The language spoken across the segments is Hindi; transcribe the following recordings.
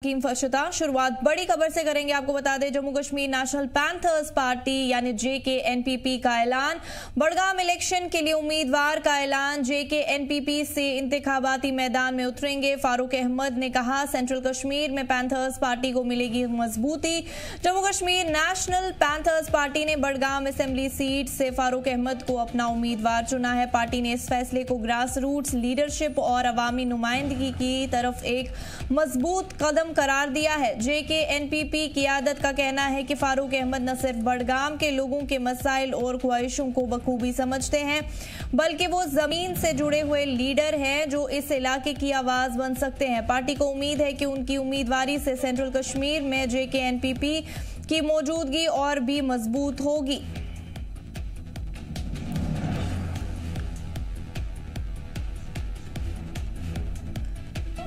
शुरुआत बड़ी खबर से करेंगे। आपको बता दें, Jammu Kashmir national panthers party यानी JKNPP का ऐलान, बड़गाम इलेक्शन के लिए उम्मीदवार का ऐलान। JKNPP से इंतखाबाती मैदान में उतरेंगे। फारूक अहमद ने कहा, सेंट्रल कश्मीर में पैंथर्स पार्टी को मिलेगी मजबूती। Jammu Kashmir national panthers party ने बड़गाम असेंबली सीट से फारूक अहमद को अपना उम्मीदवार चुना है। पार्टी ने इस फैसले को ग्रास रूट्स लीडरशिप और अवामी नुमाइंदगी की तरफ एक मजबूत कदम करार दिया है। JKNPP क़ियादत का कहना है कि फारूक अहमद न सिर्फ बड़गाम के लोगों के मसाइल और ख्वाहिशों को बखूबी समझते हैं, बल्कि वो जमीन से जुड़े हुए लीडर हैं जो इस इलाके की आवाज बन सकते हैं। पार्टी को उम्मीद है कि उनकी उम्मीदवारी से सेंट्रल कश्मीर में JKNPP की मौजूदगी और भी मजबूत होगी।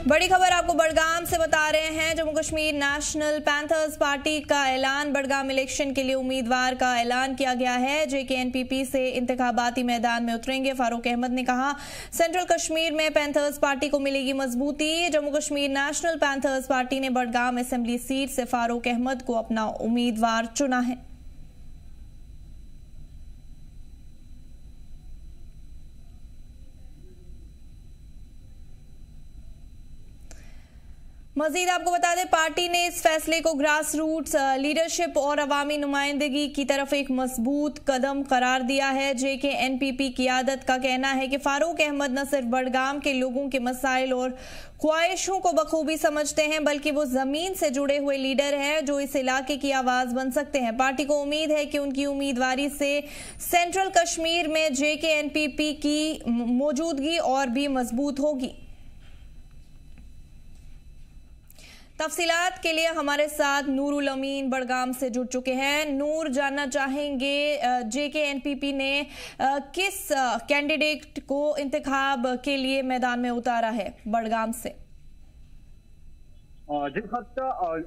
बड़ी खबर आपको बड़गाम से बता रहे हैं। Jammu Kashmir national panthers party का ऐलान, बड़गाम इलेक्शन के लिए उम्मीदवार का ऐलान किया गया है। JKNPP से इंतखाबाती मैदान में उतरेंगे। फारूक अहमद ने कहा, सेंट्रल कश्मीर में पैंथर्स पार्टी को मिलेगी मजबूती। Jammu Kashmir national panthers party ने बड़गाम असेंबली सीट से फारूक अहमद को अपना उम्मीदवार चुना है। मजीद आपको बता दें, पार्टी ने इस फैसले को ग्रास रूट्स लीडरशिप और अवामी नुमाइंदगी की तरफ एक मजबूत कदम करार दिया है। JKNPP क़ियादत का कहना है कि फारूक अहमद न सिर्फ बड़गाम के लोगों के मसाइल और ख्वाहिशों को बखूबी समझते हैं, बल्कि वो जमीन से जुड़े हुए लीडर हैं जो इस इलाके की आवाज बन सकते हैं। पार्टी को उम्मीद है कि उनकी उम्मीदवारी से सेंट्रल कश्मीर में JKNPP की मौजूदगी और भी मजबूत होगी। तफसीलात के लिए हमारे साथ नूरुल अमीन बड़गाम से जुड़ चुके हैं। नूर, जानना चाहेंगे JKNPP ने किस कैंडिडेट को इंतखाब के लिए मैदान में उतारा है बड़गाम से? जी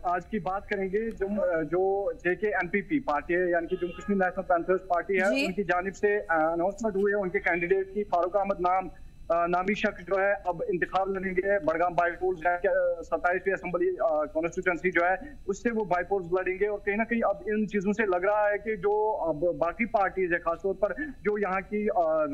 आज की बात करेंगे जो JKNPP पार्टी है, यानी कि Jammu Kashmir national panthers party है, उनकी जानिब से अनाउंसमेंट हुई है उनके कैंडिडेट की। फारूक अहमद नामी शख्स जो है अब इंतखाब लड़ेंगे। बड़गाम बाईपोल्स 27वीं असेंबली कॉन्स्टिट्यूंसी जो है उससे वो बाईपोल्स लड़ेंगे। और कहीं ना कहीं अब इन चीजों से लग रहा है कि जो अब बाकी पार्टीज है, खासतौर पर जो यहाँ की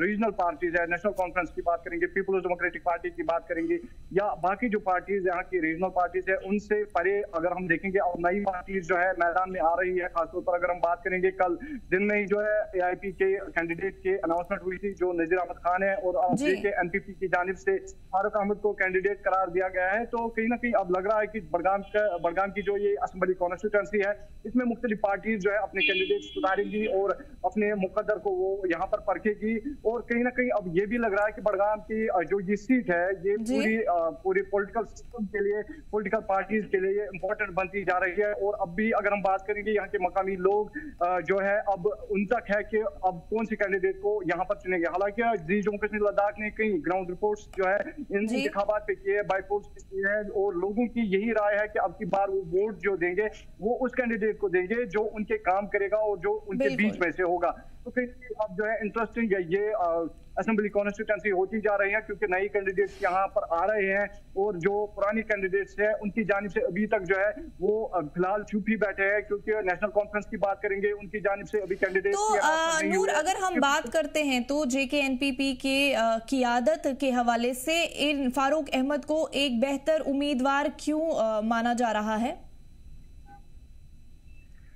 रीजनल पार्टीज है, नेशनल कॉन्फ्रेंस की बात करेंगे, पीपल्स डेमोक्रेटिक पार्टी की बात करेंगे, या बाकी जो पार्टीज यहाँ की रीजनल पार्टीज है, उनसे परे अगर हम देखेंगे अब नई पार्टीज जो है मैदान में आ रही है। खासतौर पर अगर हम बात करेंगे, कल दिन में ही जो है AIP के कैंडिडेट के अनाउंसमेंट हुई थी, जो नजीर अहमद खान है, और JKNPP की जानिब से फारूक अहमद को कैंडिडेट करार दिया गया है। तो कहीं ना कहीं अब लग रहा है कि बड़गाम की जो ये असेंबली कॉन्स्टिट्यूंसी है, इसमें मुख्तलिफ पार्टीज जो है अपने कैंडिडेट सुधारेंगी और अपने मुकद्दर को वो यहाँ पर परखेगी। और कहीं ना कहीं अब ये भी लग रहा है कि बड़गाम की जो ये सीट है, ये पूरी पॉलिटिकल सिस्टम के लिए, पॉलिटिकल पार्टीज के लिए इंपॉर्टेंट बनती जा रही है। और अब भी अगर हम बात करेंगे, यहाँ के मकामी लोग जो है अब उन तक है कि अब कौन सी कैंडिडेट को यहाँ पर चुनेंगे। हालांकि जम्मू कश्मीर लद्दाख ने कई ग्राउंड रिपोर्ट्स जो है इन इंतखाबात पे किए, बाईपोल्स किए हैं, और लोगों की यही राय है कि अब की बार वो वोट जो देंगे वो उस कैंडिडेट को देंगे जो उनके काम करेगा और जो उनके बीच में से होगा। तो फिर अब जो है इंटरेस्टिंग है, ये असेंबली कॉन्स्टिट्यूंसी होती जा रही है, क्योंकि नए कैंडिडेट्स यहाँ पर आ रहे हैं और जो पुरानी कैंडिडेट्स हैं उनकी जानिब से अभी तक जो है वो फिलहाल चुप ही बैठे हैं। क्योंकि नेशनल कॉन्फ्रेंस की बात करेंगे, उनकी जानिब से अभी कैंडिडेट तो नूर, अगर हम बात करते हैं तो JKNPP के क़ियादत के हवाले से इन फारूक अहमद को एक बेहतर उम्मीदवार क्यों माना जा रहा है?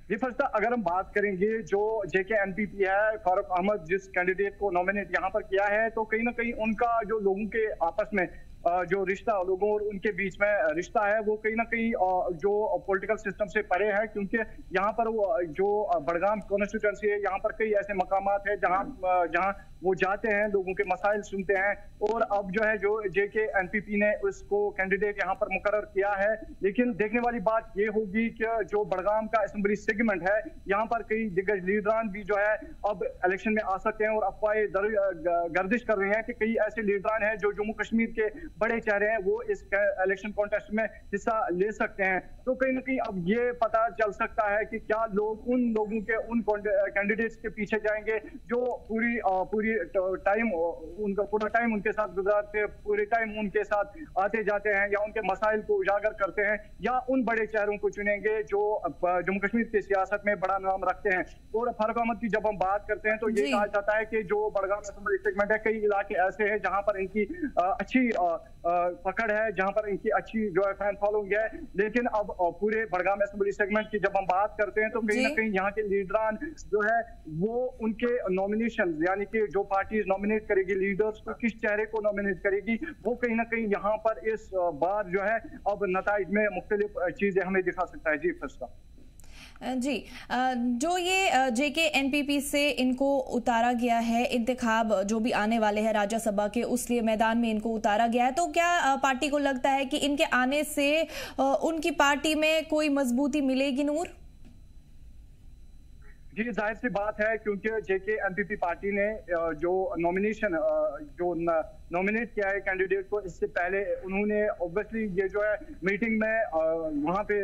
जी फर्स्ट, अगर हम बात करेंगे जो JKNPP है, फारूक अहमद जिस कैंडिडेट को नॉमिनेट यहाँ पर किया है, तो कहीं ना कहीं उनका जो लोगों के आपस में जो रिश्ता, लोगों और उनके बीच में रिश्ता है, वो कहीं ना कहीं जो पॉलिटिकल सिस्टम से परे है। क्योंकि यहाँ पर वो जो बड़गाम कॉन्स्टिट्यूंसी है, यहाँ पर कई ऐसे मकामात है जहाँ वो जाते हैं, लोगों के मसाइल सुनते हैं। और अब जो है जो JKNPP ने उसको कैंडिडेट यहाँ पर मुकर्रर किया है। लेकिन देखने वाली बात ये होगी कि जो बड़गाम का असेंबली सेगमेंट है, यहाँ पर कई दिग्गज लीडरान भी जो है अब इलेक्शन में आ सकते हैं। और अफवाहें गर्दिश कर रही हैं कि कई ऐसे लीडरान हैं जो जम्मू कश्मीर के बड़े चेहरे हैं, वो इस इलेक्शन कॉन्टेस्ट में हिस्सा ले सकते हैं। तो कहीं ना कहीं अब ये पता चल सकता है कि क्या लोग उन लोगों के, उन कैंडिडेट्स के पीछे जाएंगे जो पूरी टाइम उनका पूरा टाइम उनके साथ गुजारते हैं, पूरे टाइम उनके साथ आते जाते हैं या उनके मसाइल को उजागर करते हैं, या उन बड़े चेहरों को चुनेंगे जो जम्मू कश्मीर की सियासत में बड़ा नाम रखते हैं। और फारूक अहमद की जब हम बात करते हैं तो ये कहा जाता है कि जो बड़गाम असेंबली सेगमेंट है, कई इलाके ऐसे हैं जहां पर इनकी अच्छी पकड़ है, जहां पर इनकी अच्छी जो है फैन फॉलोइंग है, लेकिन अब पूरे बड़गाम असेंबली सेगमेंट की जब हम बात करते हैं तो कहीं ना कहीं यहाँ के लीडरान जो है वो उनके नॉमिनेशन, यानी कि जो पार्टी नॉमिनेट करेगी लीडर्स को, किस चेहरे को नॉमिनेट करेगी, वो कहीं ना कहीं यहाँ पर इस बार जो है अब नताइज में मुख्तलिफ चीजें हमें दिखा सकता है। जी फर्स्ट जी, जो ये जेके एनपीपी से इनको उतारा गया है, इंतखाब जो भी आने वाले हैं राज्यसभा के, उस लिए मैदान में इनको उतारा गया है, तो क्या पार्टी को लगता है कि इनके आने से उनकी पार्टी में कोई मजबूती मिलेगी नूर? जी जाहिर सी बात है, क्योंकि जेके एनपीपी पार्टी ने जो नॉमिनेशन जो नॉमिनेट किया है कैंडिडेट को, इससे पहले उन्होंने ऑब्वियसली ये जो है मीटिंग में वहां पे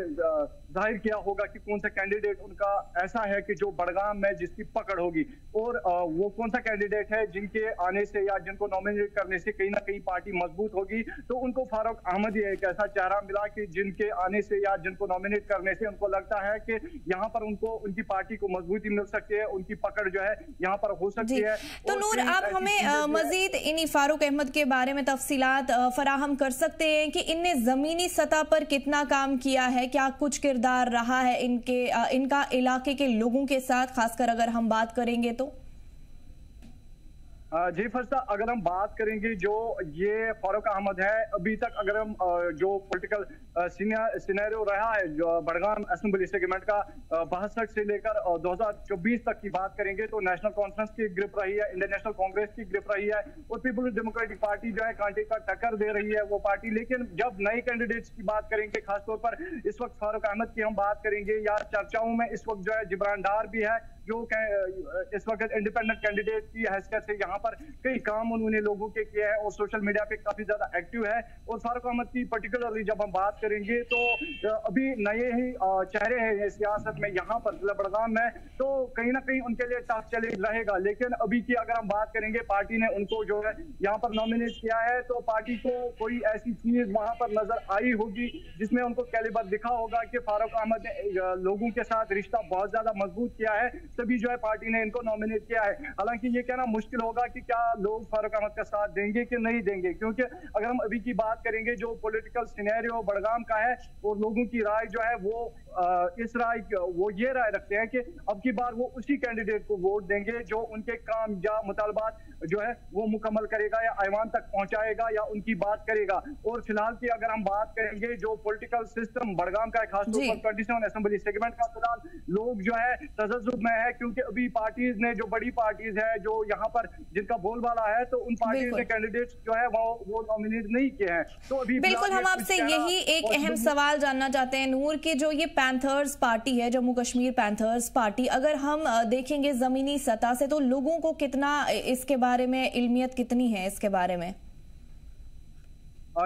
जाहिर किया होगा कि कौन सा कैंडिडेट उनका ऐसा है कि जो बड़गाम में जिसकी पकड़ होगी, और वो कौन सा कैंडिडेट है जिनके आने से या जिनको नॉमिनेट करने से कहीं ना कहीं पार्टी मजबूत होगी। तो उनको फारूक अहमद ही एक ऐसा चेहरा मिला कि जिनके आने से या जिनको नॉमिनेट करने से उनको लगता है कि यहाँ पर उनको उनकी पार्टी को मजबूती मिल सकती है, उनकी पकड़ जो है यहाँ पर हो सकती है। तो नूर, आप हमें मजीद इन्हीं फारूक अहमद के बारे में तफसीलात फराहम कर सकते हैं कि इनने जमीनी सतह पर कितना काम किया है, क्या कुछ किरदार रहा है इनका इलाके के लोगों के साथ, खासकर अगर हम बात करेंगे तो? जी फर्स्ट, अगर हम बात करेंगे जो ये फारूक अहमद है, अभी तक अगर हम जो पॉलिटिकल सिनेरियो रहा है जो बड़गाम असेंबली सेगमेंट का 62 से लेकर 2024 तक की बात करेंगे तो नेशनल कॉन्फ्रेंस की ग्रिप रही है, इंडियन नेशनल कांग्रेस की ग्रिप रही है, और पीपल्स डेमोक्रेटिक पार्टी जो है कांटे का टक्कर दे रही है वो पार्टी। लेकिन जब नए कैंडिडेट्स की बात करेंगे, खासतौर पर इस वक्त फारूक अहमद की हम बात करेंगे, या चर्चाओं में इस वक्त जो है जिब्रान डार भी है, जो इस वक्त इंडिपेंडेंट कैंडिडेट की हैसियत से यहाँ पर कई काम उन्होंने लोगों के किए हैं और सोशल मीडिया पे काफी ज्यादा एक्टिव है। और फारूक अहमद की पर्टिकुलरली जब हम बात करेंगे तो अभी नए ही चेहरे हैं सियासत में यहाँ पर जिला बड़गाम में, तो कहीं ना कहीं उनके लिए टफ चैलेंज रहेगा। लेकिन अभी की अगर हम बात करेंगे, पार्टी ने उनको जो है यहाँ पर नॉमिनेट किया है, तो पार्टी को कोई ऐसी चीज वहां पर नजर आई होगी जिसमें उनको कैलिबर दिखा होगा कि फारूक अहमद ने लोगों के साथ रिश्ता बहुत ज्यादा मजबूत किया है, तभी जो है पार्टी ने इनको नॉमिनेट किया है। हालांकि ये कहना मुश्किल होगा कि क्या लोग फारूक अहमद का साथ देंगे कि नहीं देंगे, क्योंकि अगर हम अभी की बात करेंगे जो पॉलिटिकल सिनेरियो बड़गाम का है और लोगों की राय जो है वो वो ये राय रखते हैं कि अब की बार वो उसी कैंडिडेट को वोट देंगे जो उनके काम या मुतालबात जो है वो मुकम्मल करेगा या ऐवान तक पहुंचाएगा या उनकी बात करेगा। और फिलहाल की अगर हम बात करेंगे जो पॉलिटिकल सिस्टम बड़गाम का है, खासतौर पर 27 असेंबली सेगमेंट का, फिलहाल लोग जो है तजज्जुब में है, क्योंकि अभी पार्टीज ने जो बड़ी पार्टीज है जो यहाँ पर जिनका बोलबाला है, तो उन पार्टीज ने कैंडिडेट्स जो है वो नॉमिनेट नहीं किए हैं। तो अभी बिल्कुल हम आपसे यही एक अहम सवाल जानना चाहते हैं नूर, कि जो ये पैंथर्स पार्टी है, जम्मू कश्मीर पैंथर्स पार्टी, अगर हम देखेंगे जमीनी सतह से तो लोगों को कितना इसके बारे में इल्मियत कितनी है इसके बारे में?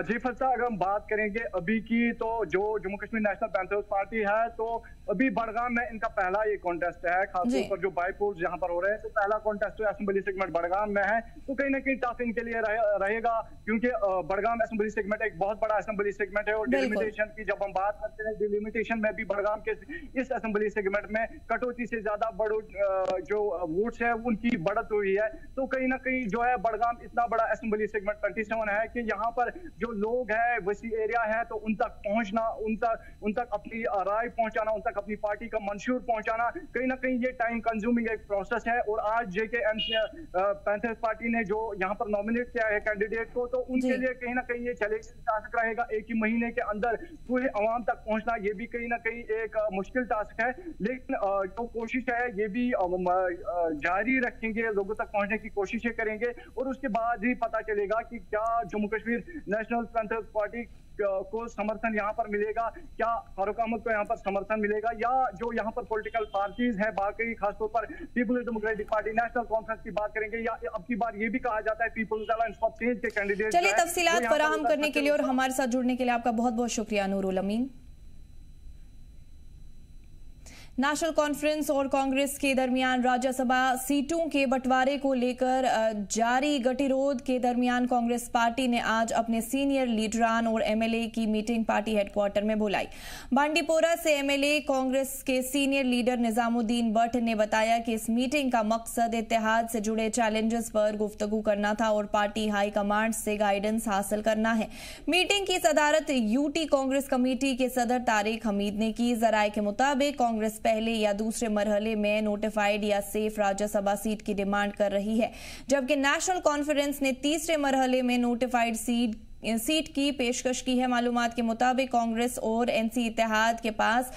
जी फर्सा, अगर हम बात करेंगे अभी की, तो जो Jammu Kashmir national panthers party है, तो अभी बड़गाम में इनका पहला ये कॉन्टेस्ट है, खासतौर पर जो बाईपोल्स यहाँ पर हो रहे हैं, तो पहला कॉन्टेस्ट असेंबली सेगमेंट बड़गाम में है, तो कहीं ना कहीं टफ इनके लिए रहेगा, क्योंकि बड़गाम असेंबली सेगमेंट एक बहुत बड़ा असेंबली सेगमेंट है। और डिलिमिटेशन की जब हम बात करते हैं, डिलिमिटेशन में भी बड़गाम के इस असेंबली सेगमेंट में कटौती से ज्यादा जो वोट्स है उनकी बढ़त हुई है। तो कहीं ना कहीं जो है बड़गाम इतना बड़ा असेंबली सेगमेंट 27 है कि यहाँ पर जो लोग है, वसी एरिया है, तो उन तक पहुंचना, उन तक अपनी राय पहुंचाना, उन तक अपनी पार्टी का मंशूर पहुंचाना, कहीं ना कहीं ये टाइम कंज्यूमिंग एक प्रोसेस है। और आज जेके पैंथर्स पार्टी ने जो यहाँ पर नॉमिनेट किया है कैंडिडेट को, तो उनके लिए कहीं ना कहीं ये चैलेंजिंग टास्क रहेगा। एक ही महीने के अंदर पूरे अवाम तक पहुंचना, ये भी कहीं ना कहीं एक मुश्किल टास्क है, लेकिन जो कोशिश है ये भी जारी रखेंगे, लोगों तक पहुंचने की कोशिशें करेंगे, और उसके बाद ही पता चलेगा कि क्या Jammu Kashmir national panthers party को समर्थन यहाँ पर मिलेगा, क्या फारूक अहमद को यहाँ पर समर्थन मिलेगा, या जो यहाँ पर पॉलिटिकल पार्टीज है बाकी, खासतौर पर people's democratic party, national conference की बात करेंगे, या अब की बार ये भी कहा जाता है पीपल्स अलायंस फॉर चेंज के कैंडिडेट। चलिए, तफसीलात फराहम करने के लिए और हमारे साथ जुड़ने के लिए आपका बहुत बहुत शुक्रिया नूरुल अमीन। नेशनल कॉन्फ्रेंस और कांग्रेस के दरमियान राज्यसभा सीटों के बंटवारे को लेकर जारी गतिरोध के दरमियान कांग्रेस पार्टी ने आज अपने सीनियर लीडरान और एमएलए की मीटिंग पार्टी हेडक्वार्टर में बुलाई। बांडीपोरा से एमएलए कांग्रेस के सीनियर लीडर निजामुद्दीन भट्ट ने बताया कि इस मीटिंग का मकसद इत्तेहाद से जुड़े चैलेंजेस पर गुफ्तगू करना था और पार्टी हाईकमांड से गाइडेंस हासिल करना है। मीटिंग की सदारत यूटी कांग्रेस कमेटी के सदर तारिक हमीद ने की। जराये के मुताबिक कांग्रेस पहले या दूसरे मरहले में नोटिफाइड या सेफ राज्यसभा सीट की डिमांड कर रही है, जबकि नेशनल कॉन्फ्रेंस ने तीसरे मरहले में नोटिफाइड सीट की पेशकश की है। मालूमात के मुताबिक कांग्रेस और एनसी इत्तेहाद के पास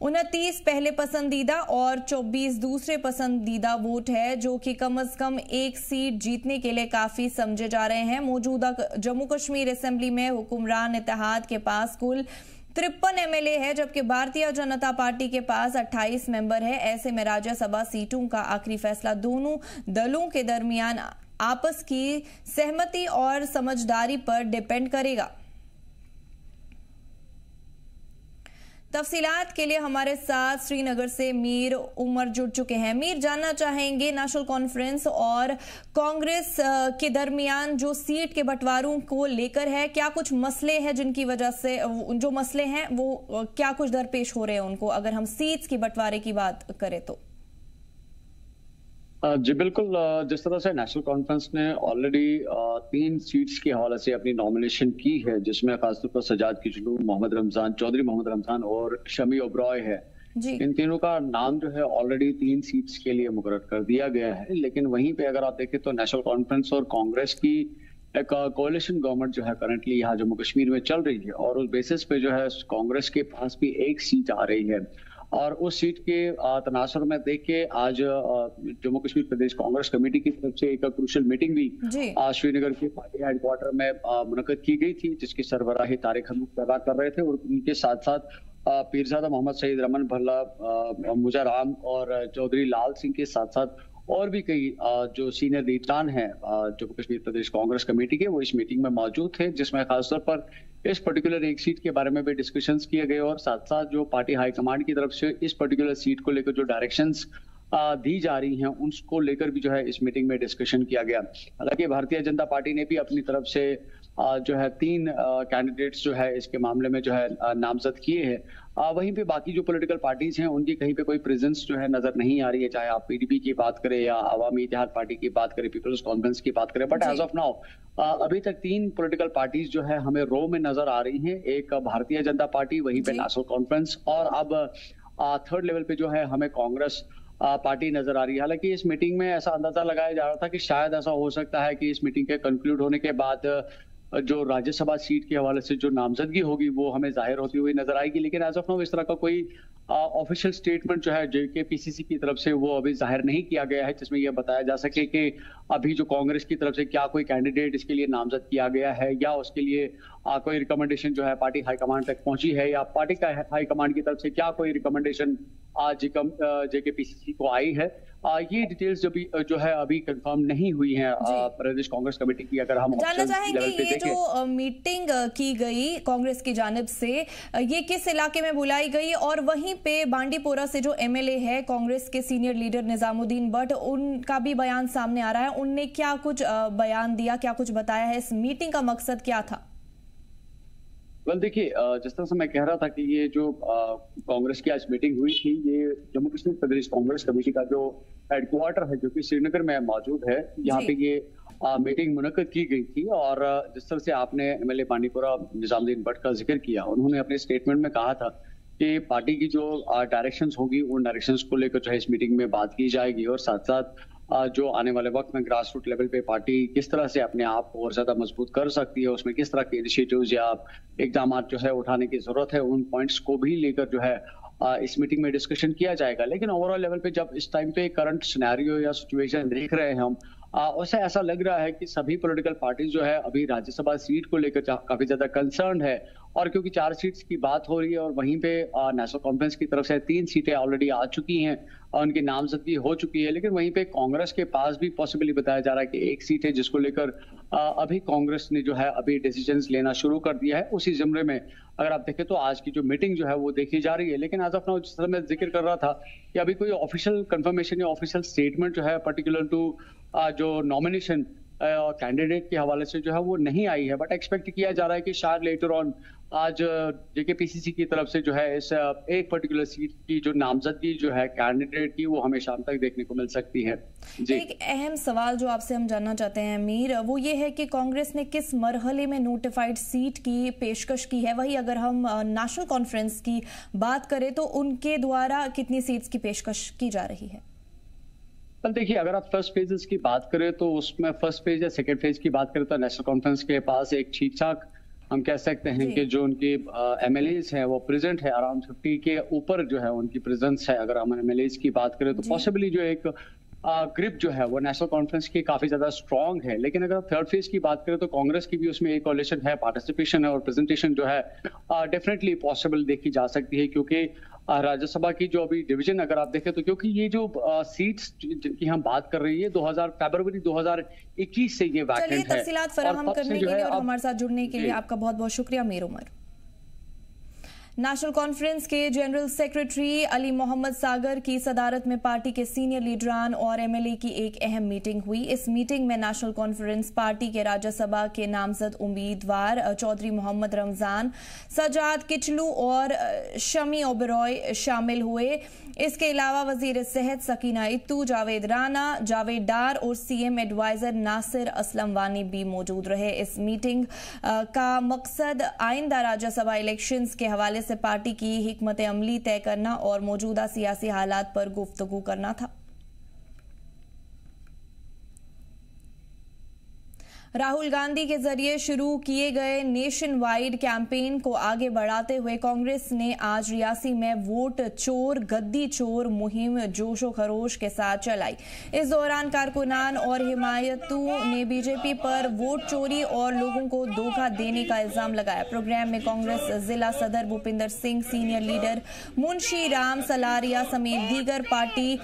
29 पहले पसंदीदा और 24 दूसरे पसंदीदा वोट है, जो कि कम से कम एक सीट जीतने के लिए काफी समझे जा रहे हैं। मौजूदा जम्मू कश्मीर असेंबली में हुक्मरान इत्तेहाद के पास कुल 53 एमएलए है, जबकि भारतीय जनता पार्टी के पास 28 मेंबर है। ऐसे में राज्यसभा सीटों का आखिरी फैसला दोनों दलों के दरमियान आपस की सहमति और समझदारी पर डिपेंड करेगा। तफसीलात के लिए हमारे साथ श्रीनगर से मीर उमर जुड़ चुके हैं। मीर, जानना चाहेंगे नेशनल कॉन्फ्रेंस और कांग्रेस के दरमियान जो सीट के बंटवारों को लेकर है, क्या कुछ मसले हैं जिनकी वजह से जो मसले हैं वो क्या कुछ दरपेश हो रहे हैं उनको, अगर हम सीट्स की बंटवारे की बात करें तो? जी बिल्कुल, जिस तरह से नेशनल कॉन्फ्रेंस ने ऑलरेडी 3 सीट्स के हवाले से अपनी नॉमिनेशन की है, जिसमें खासतौर पर सजाद किचलू, चौधरी मोहम्मद रमजान और शमी ओबरॉय है। इन तीनों का नाम जो है ऑलरेडी 3 सीट्स के लिए मुकर्रर कर दिया गया है। लेकिन वहीं पे अगर आप देखें तो नेशनल कॉन्फ्रेंस और कांग्रेस की एक कोalition गवर्नमेंट जो है करंटली यहाँ जम्मू कश्मीर में चल रही है, और उस बेसिस पे जो है कांग्रेस के पास भी एक सीट आ रही है। और उस सीट के तनासुर में देख के आज जम्मू कश्मीर प्रदेश कांग्रेस कमेटी की तरफ से एक क्रूशियल मीटिंग भी श्रीनगर के पार्टी हेडक्वार्टर में मुनक्कद की गई थी, जिसकी सरबराही तारिक हमीद पैदा कर रहे थे। और उनके साथ साथ पीरजादा मोहम्मद सईद रमन भल्ला, मुजा राम और चौधरी लाल सिंह के साथ साथ और भी कई जो सीनियर लीडरान हैं जम्मू कश्मीर प्रदेश कांग्रेस कमेटी के, वो इस मीटिंग में मौजूद थे, जिसमें खासतौर पर इस पर्टिकुलर एक सीट के बारे में भी डिस्कशंस किए गए और साथ साथ जो पार्टी हाईकमांड की तरफ से इस पर्टिकुलर सीट को लेकर जो डायरेक्शंस दी जा रही हैं उसको लेकर भी जो है इस मीटिंग में डिस्कशन किया गया। हालांकि भारतीय जनता पार्टी ने भी अपनी तरफ से जो है 3 कैंडिडेट्स जो है इसके मामले में जो है नामजद किए हैं। वहीं पे बाकी जो पॉलिटिकल पार्टीज हैं उनकी कहीं पे कोई प्रेजेंस जो है नजर नहीं आ रही है, चाहे आप पीडीपी की बात करें या अवामी इत्तेहाद पार्टी की बात करें, पीपल्स कॉन्फ्रेंस की बात करें। बट एज ऑफ नाउ अभी तक 3 पॉलिटिकल पार्टीज जो है हमें रो में नजर आ रही हैं। एक भारतीय जनता पार्टी, वहीं पे नेशनल कॉन्फ्रेंस, और अब 3rd लेवल पे जो है हमें कांग्रेस पार्टी नजर आ रही है। हालांकि इस मीटिंग में ऐसा अंदाजा लगाया जा रहा था कि शायद ऐसा हो सकता है कि इस मीटिंग के कंक्लूड होने के बाद जो राज्यसभा सीट के हवाले से जो नामजदगी होगी वो हमें जाहिर होती हुई नजर आएगी। लेकिन एज ऑफ नाउ इस तरह का कोई ऑफिशियल स्टेटमेंट जो है जेकेपीसीसी की तरफ से वो अभी जाहिर नहीं किया गया है, जिसमें यह बताया जा सके कि अभी जो कांग्रेस की तरफ से क्या कोई कैंडिडेट इसके लिए नामजद किया गया है या उसके लिए कोई रिकमेंडेशन जो है पार्टी हाईकमांड तक पहुंची है, या पार्टी का हाईकमांड की तरफ से क्या कोई रिकमेंडेशन जेकेपीसीसी को आई है। ये डिटेल्स जो है अभी कंफर्म नहीं हुई हैं प्रदेश कांग्रेस कमेटी की। अगर हम जानना चाहेंगे ये जो मीटिंग की गई कांग्रेस की जानिब से, ये किस इलाके में बुलाई गई, और वहीं पे बांडीपोरा से जो एमएलए है कांग्रेस के सीनियर लीडर निजामुद्दीन भट्ट, उनका भी बयान सामने आ रहा है। उनने क्या कुछ बयान दिया, क्या कुछ बताया है, इस मीटिंग का मकसद क्या था? देखिए, जिस तरह से मैं कह रहा था कि ये जो कांग्रेस की आज मीटिंग हुई थी, ये जम्मू कश्मीर प्रदेश कांग्रेस कमेटी का जो हेडक्वार्टर है जो कि श्रीनगर में मौजूद है, यहाँ पे ये मीटिंग मुनक्कद की गई थी। और जिस तरह से आपने एमएलए बांडीपोरा निजामुद्दीन भट्ट का जिक्र किया, उन्होंने अपने स्टेटमेंट में कहा था कि पार्टी की जो डायरेक्शंस होगी उन डायरेक्शंस को लेकर जो है इस मीटिंग में बात की जाएगी, और साथ साथ जो आने वाले वक्त में ग्रास रूट लेवल पे पार्टी किस तरह से अपने आप को और ज्यादा मजबूत कर सकती है, उसमें किस तरह के इनिशिएटिव्स या इकदाम जो है उठाने की जरूरत है, उन पॉइंट्स को भी लेकर जो है इस मीटिंग में डिस्कशन किया जाएगा। लेकिन ओवरऑल लेवल पे जब इस टाइम पे करंट सिनेरियो या सिचुएशन देख रहे हैं हम, उससे ऐसा लग रहा है कि सभी पॉलिटिकल पार्टीज जो है अभी राज्यसभा सीट को लेकर काफी ज्यादा कंसर्न है, और क्योंकि 4 सीट्स की बात हो रही है और वहीं पे नेशनल कॉन्फ्रेंस की तरफ से 3 सीटें ऑलरेडी आ चुकी हैं और उनकी नामजदगी हो चुकी है, लेकिन वहीं पे कांग्रेस के पास भी पॉसिबली बताया जा रहा है कि एक सीट है जिसको लेकर अभी कांग्रेस ने जो है अभी डिसीजंस लेना शुरू कर दिया है। उसी ज़िम्रे में अगर आप देखें तो आज की जो मीटिंग जो है वो देखी जा रही है, लेकिन आज अपना जिस तरह मैं जिक्र कर रहा था कि अभी कोई ऑफिशियल कंफर्मेशन या ऑफिशियल स्टेटमेंट जो है पर्टिकुलर टू जो नॉमिनेशन कैंडिडेट के हवाले से जो है वो नहीं आई है, बट एक्सपेक्ट किया जा रहा है कि शायद लेटर ऑन आज जेकेपीसीसी की तरफ से जो है इस एक पर्टिकुलर सीट की जो नामजदगी जो है कैंडिडेट की वो हमें शाम तक देखने को मिल सकती है। जी। एक अहम सवाल जो आपसे हम जानना चाहते हैं मीर, वो ये है कि कांग्रेस ने किस मरहले में नोटिफाइड सीट की पेशकश की है। वही अगर हम नेशनल कॉन्फ्रेंस की बात करें तो उनके द्वारा कितनी सीट्स की पेशकश की जा रही है? देखिए, अगर आप फर्स्ट फेजेस की बात करें तो उसमें फर्स्ट फेज या सेकंड फेज की बात करें तो नेशनल कॉन्फ्रेंस के पास एक ठीक ठाक हम कह सकते हैं कि जो उनकी एमएलएज हैं वो प्रेजेंट है, अराउंड 50 के ऊपर जो है उनकी प्रेजेंस है। अगर हम एमएलएज की बात करें तो पॉसिबली जो एक ग्रिप जो है वो नेशनल कॉन्फ्रेंस की काफी ज्यादा स्ट्रांग है। लेकिन अगर थर्ड फेज की बात करें तो कांग्रेस की भी उसमें एक कोalition है, पार्टिसिपेशन है और प्रेजेंटेशन जो है डेफिनेटली पॉसिबल देखी जा सकती है, क्योंकि राज्यसभा की जो अभी डिवीजन अगर आप देखें तो क्योंकि ये जो सीट्स जिनकी हम बात कर रही है फरवरी 2021 से ये वैकेंट है। तफसीलात फराहम करने के लिए और हमारे साथ जुड़ने के लिए आपका बहुत बहुत शुक्रिया मीर उमर। नेशनल कॉन्फ्रेंस के जनरल सेक्रेटरी अली मोहम्मद सागर की सदारत में पार्टी के सीनियर लीडरान और एमएलए की एक अहम मीटिंग हुई। इस मीटिंग में नेशनल कॉन्फ्रेंस पार्टी के राज्यसभा के नामजद उम्मीदवार चौधरी मोहम्मद रमजान, सजाद किचलू और शमी ओबरॉय शामिल हुए। इसके अलावा वजीर सेहत सकीना इत्तू, जावेद राना, जावेद डार और सीएम एडवाइजर नासिर असलम वानी भी मौजूद रहे। इस मीटिंग का मकसद आइंदा राज्यसभा इलेक्शंस के हवाले से पार्टी की हिकमत अमली तय करना और मौजूदा सियासी हालात पर गुफ्तगू करना था। राहुल गांधी के जरिए शुरू किए गए नेशन वाइड कैंपेन को आगे बढ़ाते हुए कांग्रेस ने आज रियासी में वोट चोर गद्दी चोर मुहिम जोशो खरोश के साथ चलाई। इस दौरान कारकुनान और हिमायतों ने बीजेपी पर वोट चोरी और लोगों को धोखा देने का इल्जाम लगाया। प्रोग्राम में कांग्रेस जिला सदर भूपिंदर सिंह, सीनियर लीडर मुंशी राम सलारिया समेत दीगर पार्टी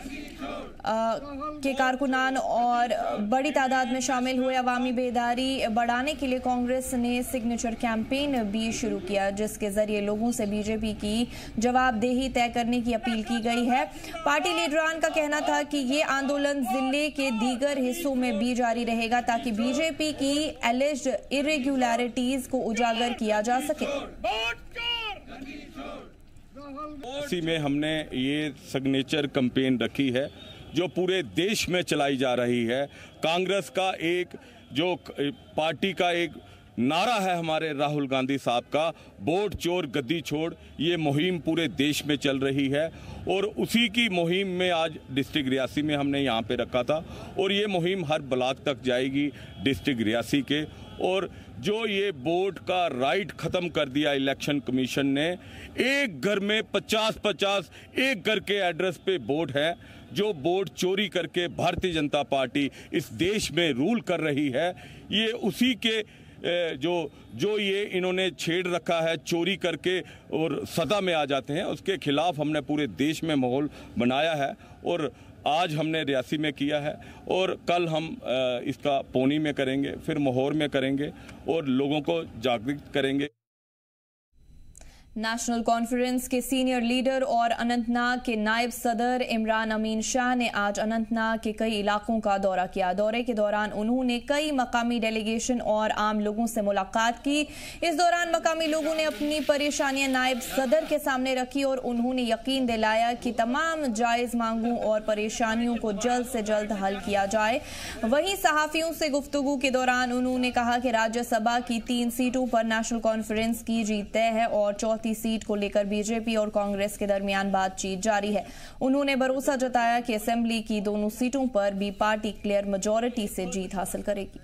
के कारकुनान और बड़ी तादाद में शामिल हुए। अवामी बेदारी बढ़ाने के लिए कांग्रेस ने सिग्नेचर कैंपेन भी शुरू किया, जिसके जरिए लोगों से बीजेपी की जवाबदेही तय करने की अपील की गई है। पार्टी लीडरान का कहना था कि ये आंदोलन जिले के दीगर हिस्सों में भी जारी रहेगा ताकि बीजेपी की एलिज्ड इरेगुलरिटीज को उजागर किया जा सके। इसी में हमने ये सिग्नेचर कैंपेन रखी है जो पूरे देश में चलाई जा रही है। कांग्रेस का एक जो पार्टी का एक नारा है हमारे राहुल गांधी साहब का, वोट चोर गद्दी छोड़, ये मुहिम पूरे देश में चल रही है और उसी की मुहिम में आज डिस्ट्रिक्ट रियासी में हमने यहाँ पे रखा था और ये मुहिम हर ब्लॉक तक जाएगी डिस्ट्रिक्ट रियासी के। और जो ये वोट का राइट खत्म कर दिया इलेक्शन कमीशन ने, एक घर में 50-50 एक घर के एड्रेस पे वोट है। जो वोट चोरी करके भारतीय जनता पार्टी इस देश में रूल कर रही है, ये उसी के जो ये इन्होंने छेड़ रखा है, चोरी करके और सत्ता में आ जाते हैं, उसके खिलाफ हमने पूरे देश में माहौल बनाया है और आज हमने रियासी में किया है और कल हम इसका पौनी में करेंगे, फिर मोहर में करेंगे और लोगों को जागरूक करेंगे। नेशनल कॉन्फ्रेंस के सीनियर लीडर और अनंतनाग के नायब सदर इमरान अमीन शाह ने आज अनंतनाग के कई इलाकों का दौरा किया। दौरे के दौरान उन्होंने कई मकामी डेलीगेशन और आम लोगों से मुलाकात की। इस दौरान मकामी लोगों ने अपनी परेशानियां नायब सदर के सामने रखी और उन्होंने यकीन दिलाया कि तमाम जायज़ मांगों और परेशानियों को जल्द से जल्द हल किया जाए। वहीं सहाफ़ियों से गुफ्तगू के दौरान उन्होंने कहा कि राज्यसभा की 3 सीटों पर नेशनल कॉन्फ्रेंस की जीत तय है और चौथी सीट को लेकर बीजेपी और कांग्रेस के दरमियान बातचीत जारी है। उन्होंने भरोसा जताया कि असेंबली की दोनों सीटों पर भी पार्टी क्लियर मेजॉरिटी से जीत हासिल करेगी।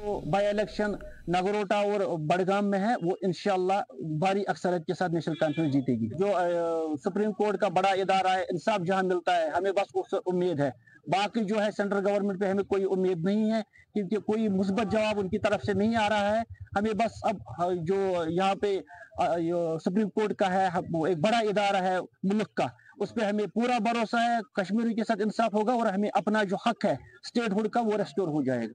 बाई इलेक्शन नगरोटा और बड़गाम में है, वो इंशाल्लाह भारी अक्सरियत के साथ नेशनल कॉन्फ्रेंस जीतेगी। जो सुप्रीम कोर्ट का बड़ा इदारा है, इंसाफ जहां मिलता है, हमें बस उससे उम्मीद है। बाकी जो है सेंट्रल गवर्नमेंट पे हमें कोई उम्मीद नहीं है, क्योंकि कोई मुस्बत जवाब उनकी तरफ से नहीं आ रहा है। हमें बस अब जो यहाँ पे सुप्रीम कोर्ट का है, वो एक बड़ा इदारा है मुल्क का, उस पर हमें पूरा भरोसा है। कश्मीरी के साथ इंसाफ होगा और हमें अपना जो हक है स्टेटहुड का वो रेस्टोर हो जाएगा।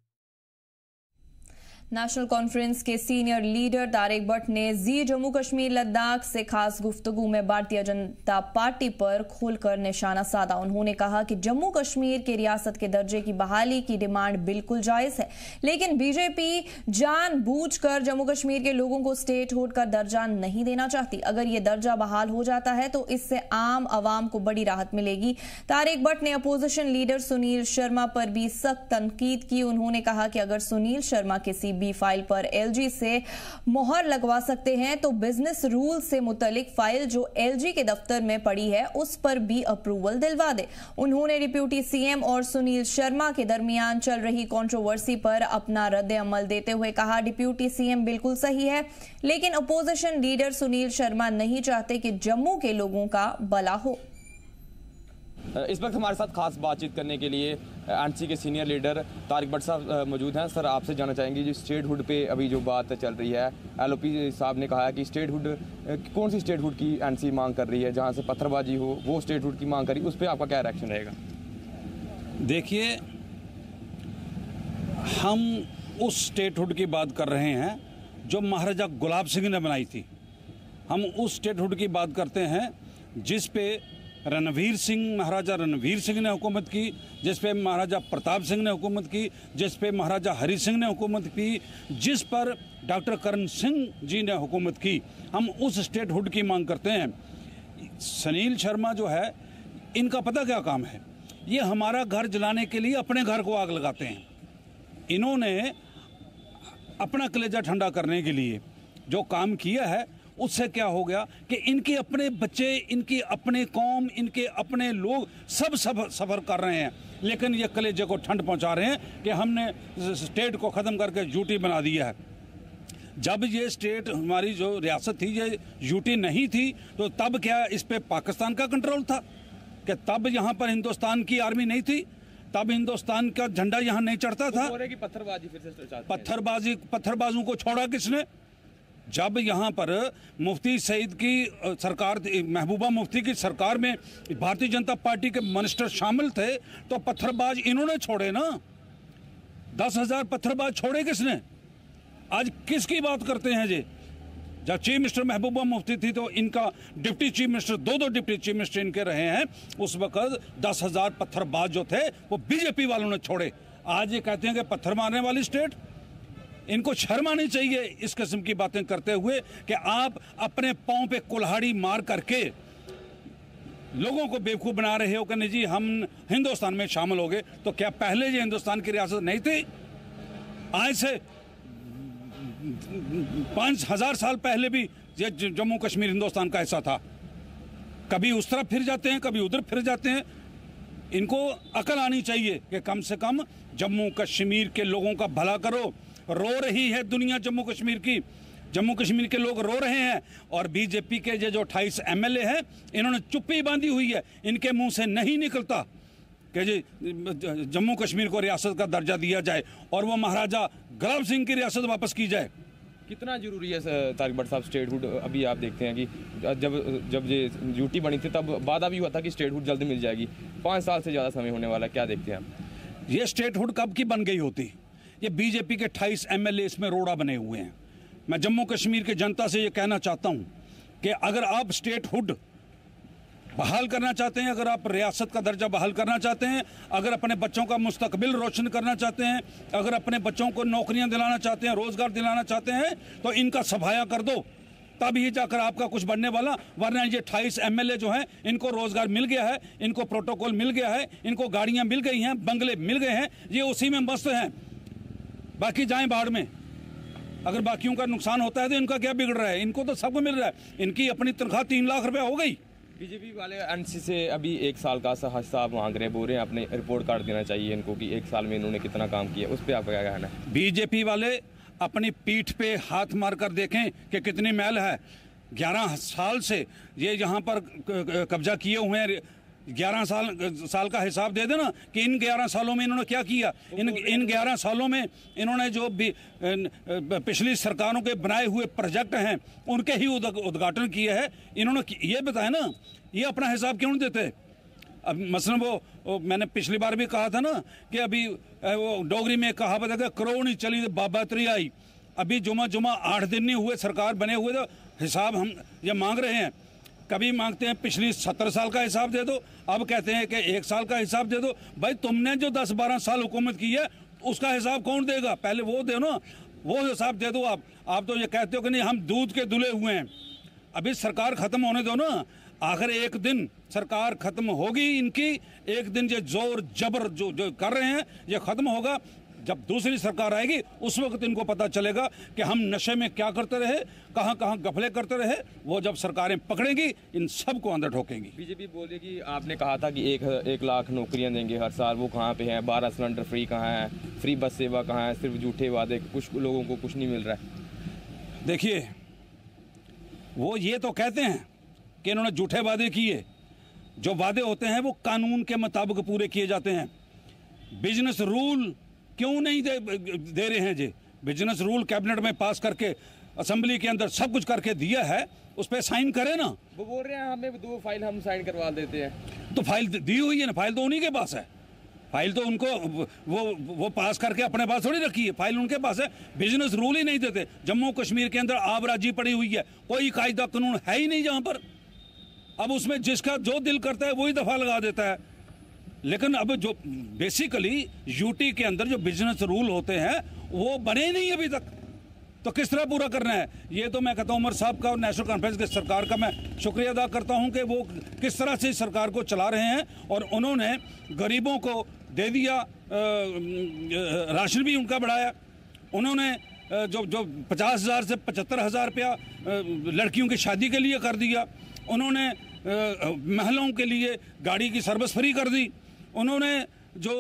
नेशनल कॉन्फ्रेंस के सीनियर लीडर तारिक भट्ट ने जी जम्मू कश्मीर लद्दाख से खास गुफ्तगू में भारतीय जनता पार्टी पर खोलकर निशाना साधा। उन्होंने कहा कि जम्मू कश्मीर के रियासत के दर्जे की बहाली की डिमांड बिल्कुल जायज है, लेकिन बीजेपी जानबूझकर जम्मू कश्मीर के लोगों को स्टेटहुड का दर्जा नहीं देना चाहती। अगर ये दर्जा बहाल हो जाता है तो इससे आम आवाम को बड़ी राहत मिलेगी। तारिक भट्ट ने अपोजिशन लीडर सुनील शर्मा पर भी सख्त तनकीद की। उन्होंने कहा कि अगर सुनील शर्मा किसी बी फाइल पर एलजी से मोहर लगवा सकते हैं तो बिजनेस रूल से मुतलिक फाइल जो एलजी के दफ्तर में पड़ी है उस पर भी अप्रूवल दिलवा दे। उन्होंने डिप्टी सीएम और सुनील शर्मा के दरमियान चल रही कंट्रोवर्सी पर अपना रद्द अमल देते हुए कहा, डिप्टी सीएम बिल्कुल सही है, लेकिन अपोजिशन लीडर सुनील शर्मा नहीं चाहते कि जम्मू के लोगों का भला हो। इस वक्त हमारे साथ खास बातचीत करने के लिए एनसी के सीनियर लीडर तारिक भट्ट साहब मौजूद हैं। सर, आपसे जानना चाहेंगे जो स्टेटहुड पे अभी जो बात चल रही है, एलओपी साहब ने कहा है कि स्टेटहुड, कौन सी स्टेटहुड की एनसी मांग कर रही है, जहां से पत्थरबाजी हो वो स्टेटहुड की मांग करी, उस पर आपका क्या रिएक्शन रहेगा? देखिए, हम उस स्टेटहुड की बात कर रहे हैं जो महाराजा गुलाब सिंह ने बनाई थी। हम उस स्टेटहुड की बात करते हैं जिस पे महाराजा रणवीर सिंह ने हुकूमत की, जिस पे महाराजा प्रताप सिंह ने हुकूमत की, जिस पे महाराजा हरि सिंह ने हुकूमत की, जिस पर डॉक्टर करण सिंह जी ने हुकूमत की। हम उस स्टेटहुड की मांग करते हैं। सुनील शर्मा जो है, इनका पता क्या काम है? ये हमारा घर जलाने के लिए अपने घर को आग लगाते हैं। इन्होंने अपना कलेजा ठंडा करने के लिए जो काम किया है, उससे क्या हो गया कि इनके अपने बच्चे, इनकी अपने कौम, इनके अपने लोग सब सफ़र कर रहे हैं, लेकिन ये कलेजे को ठंड पहुंचा रहे हैं कि हमने स्टेट को ख़त्म करके यूटी बना दिया है। जब ये स्टेट, हमारी जो रियासत थी, ये यूटी नहीं थी, तो तब क्या इस पे पाकिस्तान का कंट्रोल था? कि तब यहाँ पर हिंदुस्तान की आर्मी नहीं थी? तब हिंदुस्तान का झंडा यहाँ नहीं चढ़ता था? पत्थरबाजी फिर से पत्थरबाजों को छोड़ा किसने? जब यहाँ पर मुफ्ती सईद की सरकार, महबूबा मुफ्ती की सरकार में भारतीय जनता पार्टी के मिनिस्टर शामिल थे, तो पत्थरबाज इन्होंने छोड़े ना। 10,000 पत्थरबाज छोड़े किसने? आज किसकी बात करते हैं जी? जब चीफ मिनिस्टर महबूबा मुफ्ती थी तो इनका डिप्टी चीफ मिनिस्टर, दो डिप्टी चीफ मिनिस्टर इनके रहे हैं। उस वक्त 10,000 पत्थरबाज जो थे वो बीजेपी वालों ने छोड़े। आज ये कहते हैं कि पत्थर मारने वाली स्टेट। इनको शर्म आनी चाहिए इस किस्म की बातें करते हुए कि आप अपने पांव पे कुल्हाड़ी मार करके लोगों को बेवकूफ़ बना रहे हो कि नहीं जी हम हिंदुस्तान में शामिल हो गए। तो क्या पहले ये हिंदुस्तान की रियासत नहीं थी? आज से 5,000 साल पहले भी ये जम्मू कश्मीर हिंदुस्तान का हिस्सा था। कभी उस तरफ फिर जाते हैं, कभी उधर फिर जाते हैं। इनको अकल आनी चाहिए कि कम से कम जम्मू कश्मीर के लोगों का भला करो। रो रही है दुनिया जम्मू कश्मीर की, जम्मू कश्मीर के लोग रो रहे हैं, और बीजेपी के जो 28 एमएलए हैं, इन्होंने चुप्पी बांधी हुई है। इनके मुंह से नहीं निकलता कि जी जम्मू कश्मीर को रियासत का दर्जा दिया जाए और वो महाराजा गुलाब सिंह की रियासत वापस की जाए। कितना जरूरी है तारिक भट्ट साहब स्टेटहुड? अभी आप देखते हैं कि जब ये यूटी बनी थी तब वादा भी हुआ था कि स्टेटहुड जल्दी मिल जाएगी। 5 साल से ज़्यादा समय होने वाला है, क्या देखते हैं आप? ये स्टेटहुड कब की बन गई होती? ये बीजेपी के 28 एमएलए इसमें रोड़ा बने हुए हैं। मैं जम्मू कश्मीर की जनता से ये कहना चाहता हूँ कि अगर आप स्टेटहुड बहाल करना चाहते हैं, अगर आप रियासत का दर्जा बहाल करना चाहते हैं, अगर अपने बच्चों का मुस्तकबिल रोशन करना चाहते हैं, अगर अपने बच्चों को नौकरियां दिलाना चाहते हैं, रोजगार दिलाना चाहते हैं, तो इनका सफाया कर दो, तब ही जाकर आपका कुछ बनने वाला। वरना ये 28 एमएलए जो हैं, इनको रोजगार मिल गया है, इनको प्रोटोकॉल मिल गया है, इनको गाड़ियां मिल गई हैं, बंगले मिल गए हैं, ये उसी में मस्त हैं। बाकी जाएं बाढ़ में। अगर बाकियों का नुकसान होता है तो इनका क्या बिगड़ रहा है? इनको तो सबको मिल रहा है। इनकी अपनी तनख्वाह 3 लाख रुपया हो गई, बीजेपी वाले एनसी से अभी 1 साल का हिसाब मांग रहे हैं, बोल रहे हैं अपने रिपोर्ट कार्ड देना चाहिए इनको कि 1 साल में इन्होंने कितना काम किया। उस पर आपका क्या कहना है? बीजेपी वाले अपनी पीठ पे हाथ मार कर देखें कि कितनी मैल है। 11 साल से ये यहाँ पर कब्जा किए हुए हैं। 11 साल का हिसाब दे देना कि इन 11 सालों में इन्होंने क्या किया। इन 11 सालों में इन्होंने जो भी पिछली सरकारों के बनाए हुए प्रोजेक्ट हैं उनके ही उद्घाटन किए हैं। इन्होंने ये बताया ना, ये अपना हिसाब क्यों नहीं देते। अब मसलन वो मैंने पिछली बार भी कहा था ना कि अभी वो डोगरी में कहावत है कि करोड़ नहीं चली तो बाबातरी आई। अभी जुमा 8 दिन नहीं हुए सरकार बने हुए, तो हिसाब हम ये मांग रहे हैं। कभी मांगते हैं पिछली 17 साल का हिसाब दे दो, अब कहते हैं कि 1 साल का हिसाब दे दो। भाई तुमने जो 10-12 साल हुकूमत की है उसका हिसाब कौन देगा? पहले वो दे ना, वो हिसाब दे दो। आप तो ये कहते हो कि नहीं हम दूध के धुले हुए हैं। अभी सरकार खत्म होने दो ना, आखिर एक दिन सरकार खत्म होगी इनकी। एक दिन ये जोर जबर जो कर रहे हैं ये खत्म होगा। जब दूसरी सरकार आएगी उस वक्त इनको पता चलेगा कि हम नशे में क्या करते रहे, कहाँ कहाँ गफले करते रहे। वो जब सरकारें पकड़ेंगी इन सब को अंदर ठोकेंगी। बीजेपी बोले कि आपने कहा था कि 1 लाख नौकरियां देंगे हर साल, वो कहाँ पे हैं? 12 सिलेंडर फ्री कहाँ है? फ्री बस सेवा कहाँ है? सिर्फ झूठे वादे, कुछ लोगों को कुछ नहीं मिल रहा है। देखिए, वो ये तो कहते हैं कि इन्होंने झूठे वादे किए। जो वादे होते हैं वो कानून के मुताबिक पूरे किए जाते हैं। बिजनेस रूल क्यों नहीं दे रहे हैं जी? बिजनेस रूल कैबिनेट में पास करके असेंबली के अंदर सब कुछ करके दिया है, उस पर साइन करे ना। वो बोल रहे हैं हमें 2 फाइल हम साइन करवा देते हैं। तो फाइल दी हुई है ना, फाइल तो उन्हीं के पास है। फाइल तो उनको वो पास करके अपने पास थोड़ी रखी है, फाइल उनके पास है। बिजनेस रूल ही नहीं देते। जम्मू कश्मीर के अंदर आबराजी पड़ी हुई है, कोई कायदा कानून है ही नहीं जहाँ पर। अब उसमें जिसका जो दिल करता है वही दफा लगा देता है। लेकिन अब जो बेसिकली यूटी के अंदर जो बिजनेस रूल होते हैं वो बने नहीं अभी तक, तो किस तरह पूरा करना है? ये तो मैं कहता हूँ उमर साहब का और नेशनल कॉन्फ्रेंस की सरकार का मैं शुक्रिया अदा करता हूँ कि वो किस तरह से सरकार को चला रहे हैं। और उन्होंने गरीबों को दे दिया, राशन भी उनका बढ़ाया। उन्होंने जो 50,000 से 75,000 रुपया लड़कियों की शादी के लिए कर दिया। उन्होंने महिलाओं के लिए गाड़ी की सर्विस फ्री कर दी। उन्होंने जो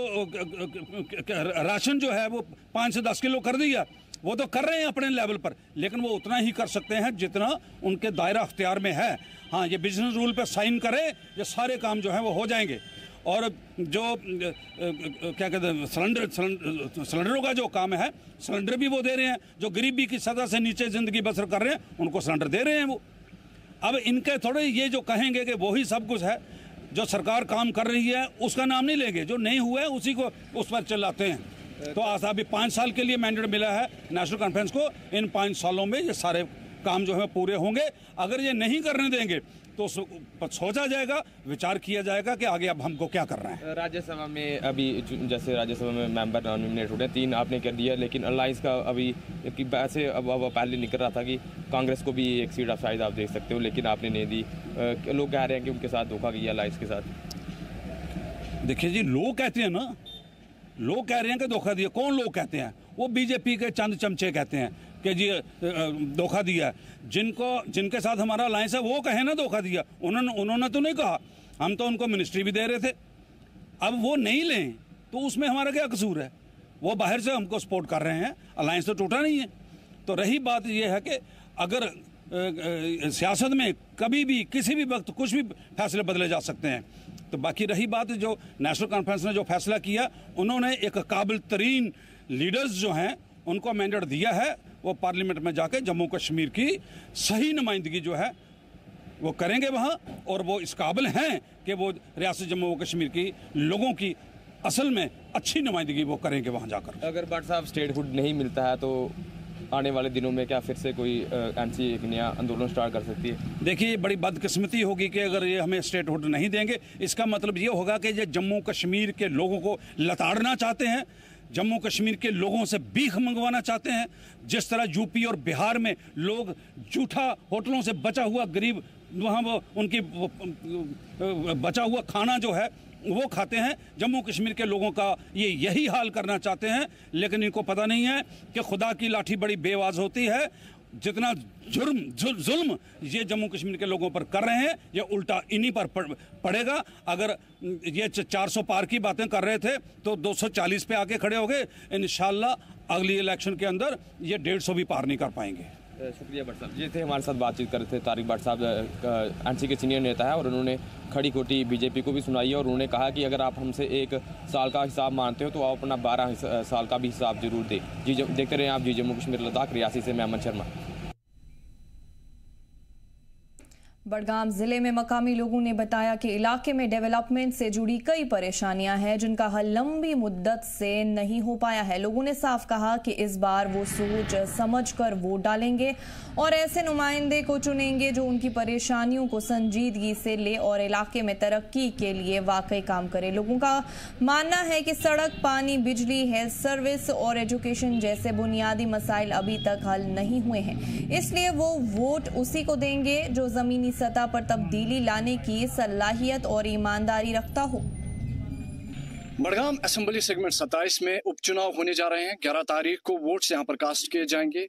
राशन जो है वो 5 से 10 किलो कर दिया। वो तो कर रहे हैं अपने लेवल पर, लेकिन वो उतना ही कर सकते हैं जितना उनके दायरा अख्तियार में है। हाँ, ये बिजनेस रूल पे साइन करें, ये सारे काम जो है वो हो जाएंगे। और जो क्या कहते हैं सिलेंडरों का जो काम है, सिलेंडर भी वो दे रहे हैं। जो गरीबी की सतह से नीचे ज़िंदगी बसर कर रहे हैं उनको सिलेंडर दे रहे हैं वो। अब इनके थोड़े ये जो कहेंगे कि वही सब कुछ है, जो सरकार काम कर रही है उसका नाम नहीं लेंगे, जो नहीं हुआ है उसी को उस पर चिल्लाते हैं। तो आज अभी 5 साल के लिए मैंडेट मिला है नेशनल कॉन्फ्रेंस को। इन 5 सालों में ये सारे काम जो है पूरे होंगे। अगर ये नहीं करने देंगे तो सोचा जाएगा, विचार किया जाएगा कि आगे अब हमको क्या करना है। राज्यसभा में अभी जैसे राज्यसभा में मेंबर नॉमिनेट हो रहे हैं, 3 आपने कर दिया, लेकिन अलायंस का अभी वैसे अब पहले निकल रहा था कि कांग्रेस को भी 1 सीट आप शायद आप देख सकते हो, लेकिन आपने नहीं दी। लोग कह रहे हैं कि उनके साथ धोखा किया अलायंस के साथ। देखिए जी, लोग कहते हैं ना, लोग कह रहे हैं कि धोखा दिया। कौन लोग कहते हैं? वो बीजेपी के चंद चमचे कहते हैं कि जी धोखा दिया। जिनके साथ हमारा अलायंस है वो कहे ना धोखा दिया। उन्होंने तो नहीं कहा, हम तो उनको मिनिस्ट्री भी दे रहे थे। अब वो नहीं लें तो उसमें हमारा क्या कसूर है? वो बाहर से हमको सपोर्ट कर रहे हैं, अलायंस तो टूटा नहीं है। तो रही बात ये है कि अगर सियासत में कभी भी किसी भी वक्त कुछ भी फैसले बदले जा सकते हैं। तो बाकी रही बात जो नेशनल कॉन्फ्रेंस ने जो फैसला किया, उन्होंने एक काबिल तरीन लीडर्स जो हैं उनको मैंडेट दिया है। वो पार्लियामेंट में जाके जम्मू कश्मीर की सही नुमाइंदगी जो है वो करेंगे वहाँ, और वो इस काबिल हैं कि वो रियासत जम्मू कश्मीर की लोगों की असल में अच्छी नुमाइंदगी वो करेंगे वहाँ जाकर। अगर भट्ट साहब स्टेटहुड नहीं मिलता है तो आने वाले दिनों में क्या फिर से कोई एनसी एक नया आंदोलन स्टार्ट कर सकती है? देखिए, बड़ी बदकिस्मती होगी कि अगर ये हमें स्टेटहुड नहीं देंगे। इसका मतलब ये होगा कि ये जम्मू कश्मीर के लोगों को लताड़ना चाहते हैं, जम्मू कश्मीर के लोगों से भीख मंगवाना चाहते हैं। जिस तरह यूपी और बिहार में लोग जूठा होटलों से बचा हुआ गरीब वहाँ वो उनकी बचा हुआ खाना जो है वो खाते हैं, जम्मू कश्मीर के लोगों का ये यही हाल करना चाहते हैं। लेकिन इनको पता नहीं है कि खुदा की लाठी बड़ी बेवाज होती है। जितना जुल्म ये जम्मू कश्मीर के लोगों पर कर रहे हैं, ये उल्टा इन्हीं पर पड़ेगा। अगर ये 400 पार की बातें कर रहे थे तो 240 पे आके खड़े हो गए। इंशाल्लाह अगली इलेक्शन के अंदर ये 150 भी पार नहीं कर पाएंगे। शुक्रिया भट्ट साहब। ये थे हमारे साथ बातचीत कर रहे थे तारिक भट्ट साहब, एनसी के सीनियर नेता है, और उन्होंने खड़ी खोटी बीजेपी को भी सुनाई है। और उन्होंने कहा कि अगर आप हमसे 1 साल का हिसाब मानते हो तो आप अपना 12 साल का भी हिसाब जरूर दें। जी देखते रहें आप जी जम्मू कश्मीर लद्दाख। रियासी से मैं अमन शर्मा। बड़गाम जिले में मकामी लोगों ने बताया कि इलाके में डेवलपमेंट से जुड़ी कई परेशानियां हैं जिनका हल लंबी मुद्दत से नहीं हो पाया है। लोगों ने साफ कहा कि इस बार वो सोच समझकर वोट डालेंगे और ऐसे नुमाइंदे को चुनेंगे जो उनकी परेशानियों को संजीदगी से ले और इलाके में तरक्की के लिए वाकई काम करे। लोगों का मानना है कि सड़क, पानी, बिजली, हेल्थ सर्विस और एजुकेशन जैसे बुनियादी मसाइल अभी तक हल नहीं हुए हैं, इसलिए वो वोट उसी को देंगे जो जमीनी सतह पर तब्दीली लाने की सलाहियत और ईमानदारी रखता हो। बड़गाम असेंबली सेगमेंट 27 में उपचुनाव होने जा रहे हैं। 11 तारीख को वोट्स यहां पर कास्ट किए जाएंगे।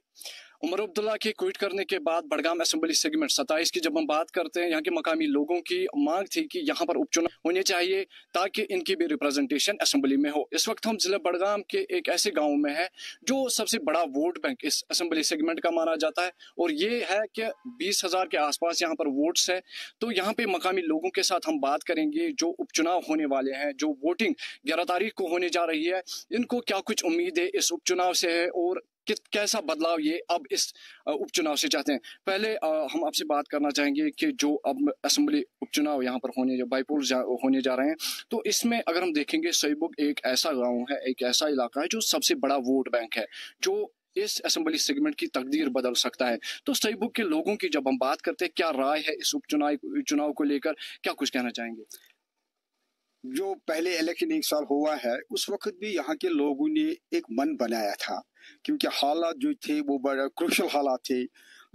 उमर अब्दुल्ला के क्विट करने के बाद बड़गाम असेंबली सेगमेंट 27 की जब हम बात करते हैं, यहाँ के मकामी लोगों की मांग थी कि यहाँ पर उपचुनाव होने चाहिए ताकि इनकी भी रिप्रेजेंटेशन असेंबली में हो। इस वक्त हम जिला बड़गाम के एक ऐसे गांव में है जो सबसे बड़ा वोट बैंक इस असेंबली सेगमेंट का माना जाता है, और ये है कि 20,000 के आसपास यहाँ पर वोट्स है। तो यहाँ पे मकामी लोगों के साथ हम बात करेंगे जो उपचुनाव होने वाले हैं, जो वोटिंग 11 तारीख को होने जा रही है, इनको क्या कुछ उम्मीद है इस उपचुनाव से है और कैसा बदलाव ये अब इस उपचुनाव से चाहते हैं। पहले हम आपसे बात करना चाहेंगे कि जो अब असेंबली उपचुनाव यहाँ पर बाईपोल होने जा रहे हैं, तो इसमें अगर हम देखेंगे सईबुग एक ऐसा गांव है, एक ऐसा इलाका है जो सबसे बड़ा वोट बैंक है, जो इस असेंबली सेगमेंट की तकदीर बदल सकता है। तो सईबुग के लोगों की जब हम बात करते हैं, क्या राय है इस उपचुनाव को लेकर, क्या कुछ कहना चाहेंगे? जो पहले इलेक्शन 1 साल हुआ है, उस वक्त भी यहाँ के लोगों ने एक मन बनाया था, क्योंकि हालात जो थे वो बड़ा क्रूशल हालात थे।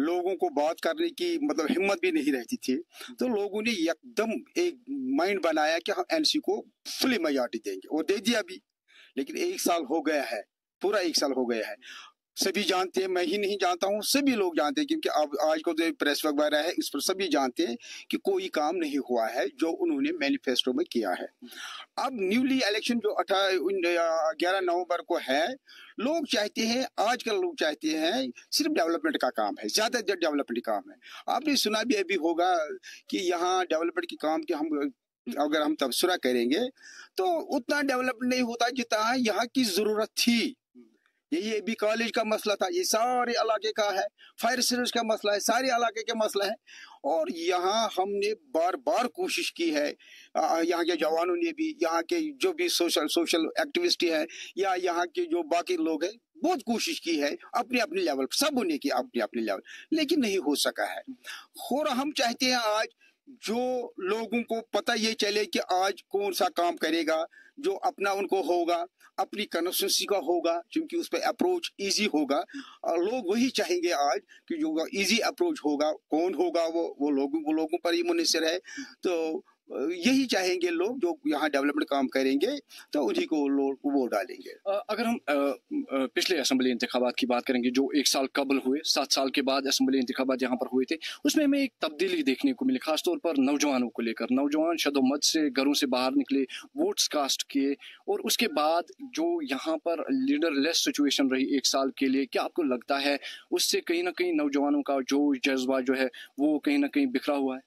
लोगों को बात करने की मतलब हिम्मत भी नहीं रहती थी। तो लोगों ने एकदम एक माइंड बनाया कि हम एनसी को फुली मेजॉरिटी देंगे, और दे दिया भी। लेकिन 1 साल हो गया है, पूरा 1 साल हो गया है। सभी जानते हैं, मैं ही नहीं जानता हूँ, सभी लोग जानते हैं, क्योंकि अब आज को जो प्रेस वगैरह है इस पर सभी जानते हैं कि कोई काम नहीं हुआ है जो उन्होंने मैनिफेस्टो में किया है। अब न्यूली इलेक्शन जो 11 नवंबर को है, लोग चाहते हैं, आजकल लोग चाहते हैं सिर्फ डेवलपमेंट का काम है, ज्यादा डेवलपमेंट काम है। आपने सुना भी अभी होगा कि यहाँ डेवलपमेंट के काम के हम अगर हम तबसरा करेंगे तो उतना डेवलपमेंट नहीं होता जितना यहाँ की जरूरत थी। ये भी कॉलेज का मसला था, ये सारे इलाके का है, फायर सर्विस का मसला है, सारे इलाके का मसला है। और यहाँ हमने बार बार कोशिश की है, यहाँ के जवानों ने भी, यहाँ के जो भी सोशल एक्टिविस्ट है या यहाँ के जो बाकी लोग हैं, बहुत कोशिश की है अपने अपने लेवल, सब ने की अपने अपने लेवल, लेकिन नहीं हो सका है। और हम चाहते हैं आज जो लोगों को पता ये चले कि आज कौन सा काम करेगा जो अपना उनको होगा, अपनी कंसिस्टेंसी का होगा, क्योंकि उस पर अप्रोच इजी होगा। और लोग वही चाहेंगे आज कि जो इजी अप्रोच होगा, कौन होगा वो लोगों पर ही मुनहसर है। तो यही चाहेंगे लोग जो यहाँ डेवलपमेंट काम करेंगे, तो उन्हीं को लोग वोट डालेंगे। अगर हम पिछले असेंबली इंतखाबात की बात करेंगे जो 1 साल कबल हुए, 7 साल के बाद असेंबली इंतखाबात यहाँ पर हुए थे, उसमें हमें एक तब्दीली देखने को मिली, खासतौर पर नौजवानों को लेकर। नौजवान शदोमत से घरों से बाहर निकले, वोट्स कास्ट किए, और उसके बाद जो यहाँ पर लीडरलेस सिचुएशन रही 1 साल के लिए, क्या आपको लगता है उससे कहीं ना कहीं नौजवानों का जो जज्बा जो है वो कहीं ना कहीं बिखरा हुआ है?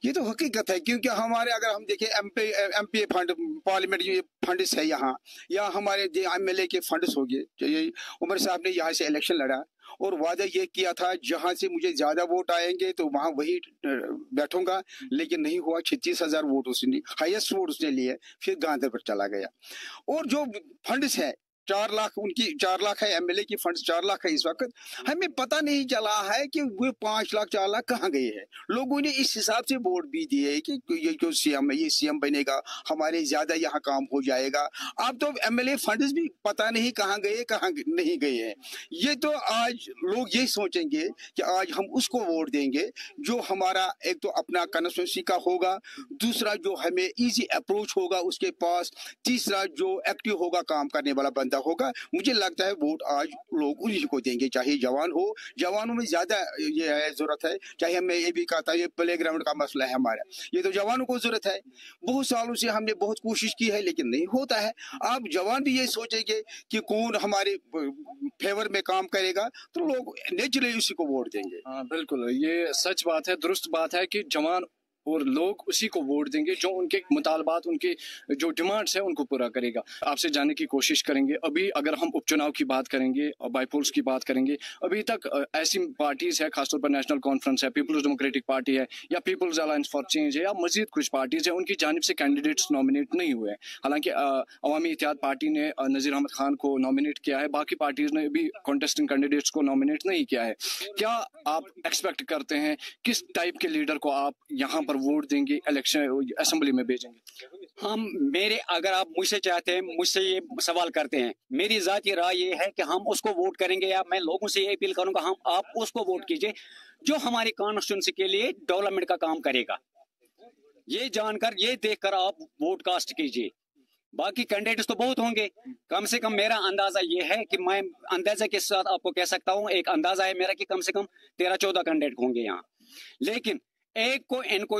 ये तो हकीकत है, क्योंकि हमारे अगर हम देखें एमपी फंड, पार्लियामेंट्री फंड्स है यहाँ, या हमारे एमएलए के फंड्स हो गए। उमर साहब ने यहाँ से इलेक्शन लड़ा और वादा ये किया था जहाँ से मुझे ज्यादा वोट आएंगे तो वहाँ वही बैठूंगा, लेकिन नहीं हुआ। 36,000 वोट उसने, हाईएस्ट वोट उसने लिए, फिर गांधीनगर चला गया। और जो फंड्स है 4 लाख, उनकी 4 लाख है, एमएलए की फंड 4 लाख है इस वक्त। हमें पता नहीं चला है कि वो 5 लाख 4 लाख कहाँ गए हैं। लोगों ने इस हिसाब से वोट भी दिए कि ये जो सीएम है, ये सीएम बनेगा, हमारे ज्यादा यहाँ काम हो जाएगा। अब तो एमएलए फंड्स भी पता नहीं कहाँ गए, कहाँ नहीं गए हैं। ये तो आज लोग यही सोचेंगे कि आज हम उसको वोट देंगे जो हमारा एक तो अपना कंस्टिट्यूंसी का होगा, दूसरा जो हमें इजी अप्रोच होगा उसके पास, तीसरा जो एक्टिव होगा काम करने वाला बंदा नुमाइंदा होगा। मुझे लगता है वोट आज लोग उन्हीं को देंगे, चाहे जवान हो, जवानों में ज्यादा ये है जरूरत है। चाहे हमें ये भी कहा था ये प्ले ग्राउंड का मसला है हमारा, ये तो जवानों को जरूरत है। बहुत सालों से हमने बहुत कोशिश की है लेकिन नहीं होता है। आप जवान भी ये सोचेंगे कि कौन हमारे फेवर में काम करेगा तो लोग नेचुरली उसी को वोट देंगे। हाँ बिल्कुल, ये सच बात है, दुरुस्त बात है कि जवान और लोग उसी को वोट देंगे जो उनके मुतालबात, उनके जो डिमांड्स है उनको पूरा करेगा। आपसे जानने की कोशिश करेंगे अभी अगर हम उपचुनाव की बात करेंगे और बाईपोल्स की बात करेंगे, अभी तक ऐसी पार्टीज है, खासतौर पर नेशनल कॉन्फ्रेंस है, पीपल्स डेमोक्रेटिक पार्टी है या पीपल्स अलायंस फॉर चेंज है या मजीद कुछ पार्टीज है, उनकी जानिब से कैंडिडेट्स नॉमिनेट नहीं हुए। हालांकि अवामी इत्तेहाद पार्टी ने नज़ीर अहमद खान को नॉमिनेट किया है, बाकी पार्टीज ने भी कॉन्टेस्टिंग कैंडिडेट्स को नॉमिनेट नहीं किया है। क्या आप एक्सपेक्ट करते हैं किस टाइप के लीडर को आप यहाँ पर वोट देंगे, इलेक्शन असेंबली में भेजेंगे? हम अगर आप मुझसे चाहते हैं, मुझसे ये सवाल करते हैं, मेरी जाती राय ये है कि हम उसको वोट करेंगे या मैं लोगों से ये अपील करूंगा आप उसको वोट कीजिए जो हमारी कॉन्स्टिट्यूंसी के लिए डेवलपमेंट का काम करेगा। ये जानकर, ये देखकर आप वोट कास्ट कीजिए। बाकी कैंडिडेट्स तो बहुत होंगे, कम से कम मेरा अंदाजा ये है कि मैं अंदाजे के साथ आपको कह सकता हूँ, एक अंदाजा है मेरा कि कम से कम 13-14 कैंडिडेट होंगे यहाँ। लेकिन एक को इनको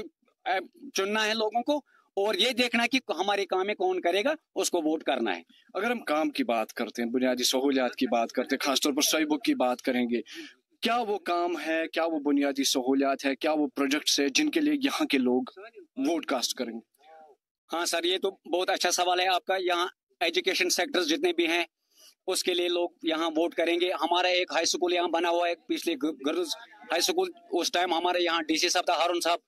चुनना है लोगों को और ये देखना कि हमारे काम में कौन करेगा, उसको वोट करना है। अगर हम काम की बात करते हैं, बुनियादी सहूलियात की बात करते हैं, खासतौर पर सही बुक की बात करेंगे, क्या वो काम है, क्या वो बुनियादी सहूलियात है, क्या वो प्रोजेक्ट्स है जिनके लिए यहाँ के लोग वोट कास्ट करेंगे? हाँ सर, ये तो बहुत अच्छा सवाल है आपका। यहाँ एजुकेशन सेक्टर्स जितने भी हैं उसके लिए लोग यहाँ वोट करेंगे। हमारा एक हाई स्कूल यहाँ बना हुआ है, पिछले गर्ल्स हाई स्कूल, उस टाइम हमारे यहाँ डीसी साहब था, हारून साहब।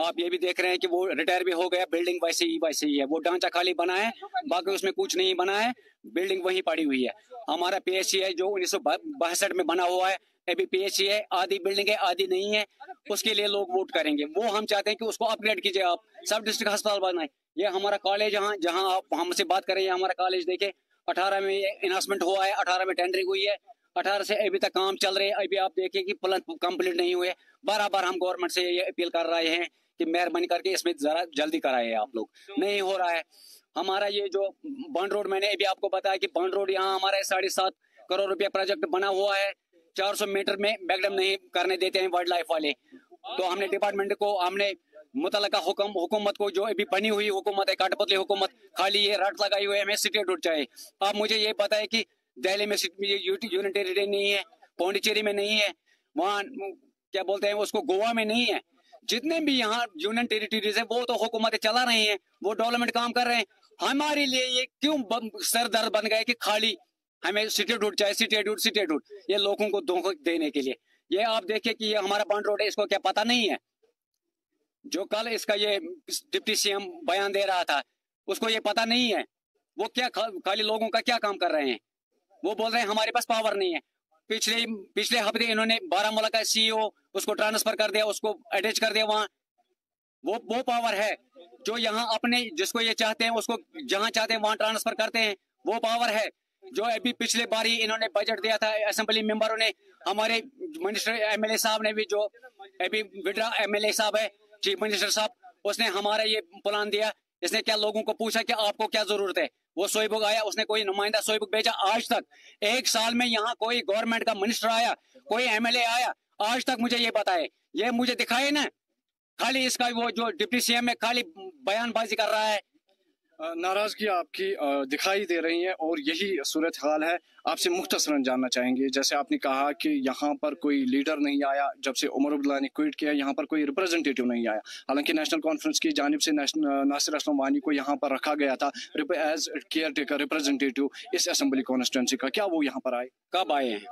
आप ये भी देख रहे हैं कि वो रिटायर भी हो गया, बिल्डिंग वैसे ही है, वो ढांचा खाली बना है, बाकी उसमें कुछ नहीं बना है, बिल्डिंग वहीं पड़ी हुई है। हमारा पीएचसी है जो 1962 में बना हुआ है, अभी पीएचसी है, आधी बिल्डिंग है आधी नहीं है, उसके लिए लोग वोट करेंगे। वो हम चाहते हैं कि उसको अपग्रेड कीजिए, आप सब डिस्ट्रिक्ट अस्पताल बनाए। ये हमारा कॉलेज जहाँ आप हमसे बात करें, हमारा कॉलेज देखे 18 में इन्वेस्टमेंट हुआ है, 18 में टेंडरिंग हुई है, 18 से अभी तक काम चल रहे हैं। अभी आप देखिए कि प्लान कंप्लीट नहीं हुए। बार हम गवर्नमेंट से ये अपील कर रहे हैं कि मेहरबानी करके इसमें जरा जल्दी कराए आप लोग, नहीं हो रहा है। हमारा ये जो बॉन्ड रोड, मैंने अभी आपको बताया कि बॉन्ड रोड यहाँ हमारा 7.5 करोड़ रुपया प्रोजेक्ट बना हुआ है, 400 मीटर में बैकडम नहीं करने देते हैं वाइल्ड लाइफ वाले। तो हमने डिपार्टमेंट को, हमने मुतलका हुकूमत को, जो अभी बनी हुई हुकूमत है, काटपतली हुकूमत, खाली ये रट लगाई हुई है हमें सिटी रोड चाहिए। आप मुझे ये बताए कि दिल्ली में यूनियन टेरिटरी नहीं है, पौंडीचेरी में नहीं है, वहाँ क्या बोलते हैं उसको, गोवा में नहीं है। जितने भी यहाँ यूनियन टेरिटरीज है वो तो हुकूमतें चला रही हैं, वो डेवलपमेंट काम कर रहे हैं। हमारे लिए ये क्यों सर दर्द बन गए कि खाली हमें सिटी रोड चाहिए, सिटी रोड, ये लोगों को धोखा देने के लिए। ये आप देखिए कि ये हमारा बॉन्ड रोड है, इसको क्या पता नहीं है? जो कल इसका ये डिप्टी सीएम बयान दे रहा था, उसको ये पता नहीं है वो क्या खाली लोगों का क्या काम कर रहे हैं। वो बोल रहे हैं हमारे पास पावर नहीं है। पिछले हफ्ते इन्होंने बारामूला का सीईओ उसको ट्रांसफर कर दिया, उसको अटैच कर दिया वहां। वो पावर है जो यहाँ अपने, जिसको ये चाहते हैं उसको जहां चाहते हैं वहां ट्रांसफर करते हैं, वो पावर है। जो अभी पिछले बार ही इन्होंने बजट दिया था, असेंबली मेंबरों ने, हमारे मिनिस्टर एमएलए साहब ने भी, जो अभी विड्रा एमएलए साहब है, चीफ मिनिस्टर साहब, उसने हमारा ये प्लान दिया। इसने क्या लोगों को पूछा कि आपको क्या जरूरत है? वो सोईबुक आया, उसने कोई नुमाइंदा सोईबुक भेजा। आज तक 1 साल में यहाँ कोई गवर्नमेंट का मिनिस्टर आया, कोई एमएलए आया, आज तक मुझे ये बताए, ये मुझे दिखाए ना। खाली इसका वो जो डिप्टी सीएम है खाली बयानबाजी कर रहा है। नाराजगी आपकी दिखाई दे रही है और यही सूरत हाल है। आपसे मुख्तसरन जानना चाहेंगे, जैसे आपने कहा कि यहाँ पर कोई लीडर नहीं आया जब से उमर अब्दुल्ला ने क्विट किया, यहाँ पर कोई रिप्रेजेंटेटिव नहीं आया। हालांकि नेशनल कॉन्फ्रेंस की जानिब से नासिर असलम वानी को यहाँ पर रखा गया था एज केयर टेकर रिप्रेजेंटेटिव इस असेंबली कॉन्स्टिट्यूंसी का। क्या वो यहाँ पर आए? कब आए हैं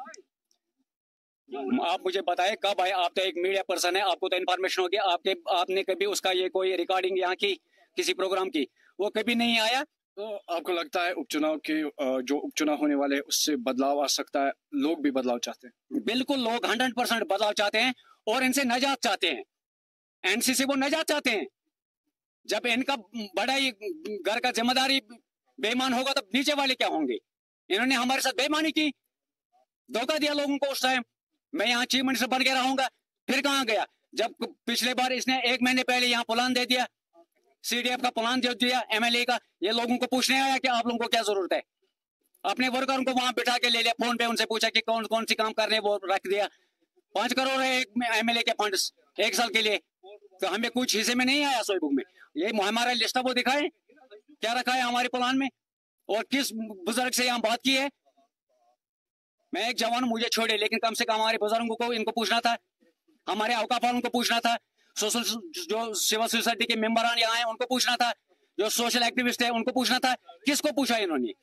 आप मुझे बताए, कब आए? आप तो एक मीडिया पर्सन है, आपको तो इन्फॉर्मेशन होगी। आपने कभी उसका ये कोई रिकॉर्डिंग यहाँ की किसी प्रोग्राम की? वो कभी नहीं आया। तो आपको लगता है उपचुनाव के जो उपचुनाव होने वाले उससे बदलाव आ सकता है? लोग भी बदलाव चाहते हैं? बिल्कुल, लोग 100% बदलाव चाहते हैं और इनसे नजात चाहते हैं। एनसी से वो नजात चाहते हैं। जब इनका बड़ा ही घर का जिम्मेदारी बेईमान होगा तब नीचे वाले क्या होंगे? इन्होंने हमारे साथ बेईमानी की, धोखा दिया लोगों को। उस टाइम मैं यहाँ चीफ मिनिस्टर बन के रहूंगा, फिर कहाँ गया? जब पिछले बार इसने 1 महीने पहले यहाँ प्लान दे दिया, सीडीएफ का प्लान जो दिया एमएलए का, ये लोगों को पूछने आया कि आप लोगों को क्या जरूरत है? अपने वर्करों को वहां बिठा के ले लिया, फोन पे उनसे पूछा कि कौन कौन सी काम कर रहे हैं, वो रख दिया। 5 करोड़ है एक MLA के फंड्स 1 साल के लिए, तो हमें कुछ हिस्से में नहीं आया सोई बुक में। ये हमारा लिस्ट वो दिखाए क्या रखा है हमारे प्लान में, और किस बुजुर्ग से यहाँ बात की है। मैं एक जवान, मुझे छोड़े, लेकिन कम से कम हमारे बुजुर्गों को इनको पूछना था, हमारे औकाफ वालों को पूछना था, सोशल जो सिविल सोसाइटी के मेंबरान यहाँ हैं उनको पूछना था, जो सोशल एक्टिविस्ट है उनको पूछना था। किसको पूछा इन्होंने?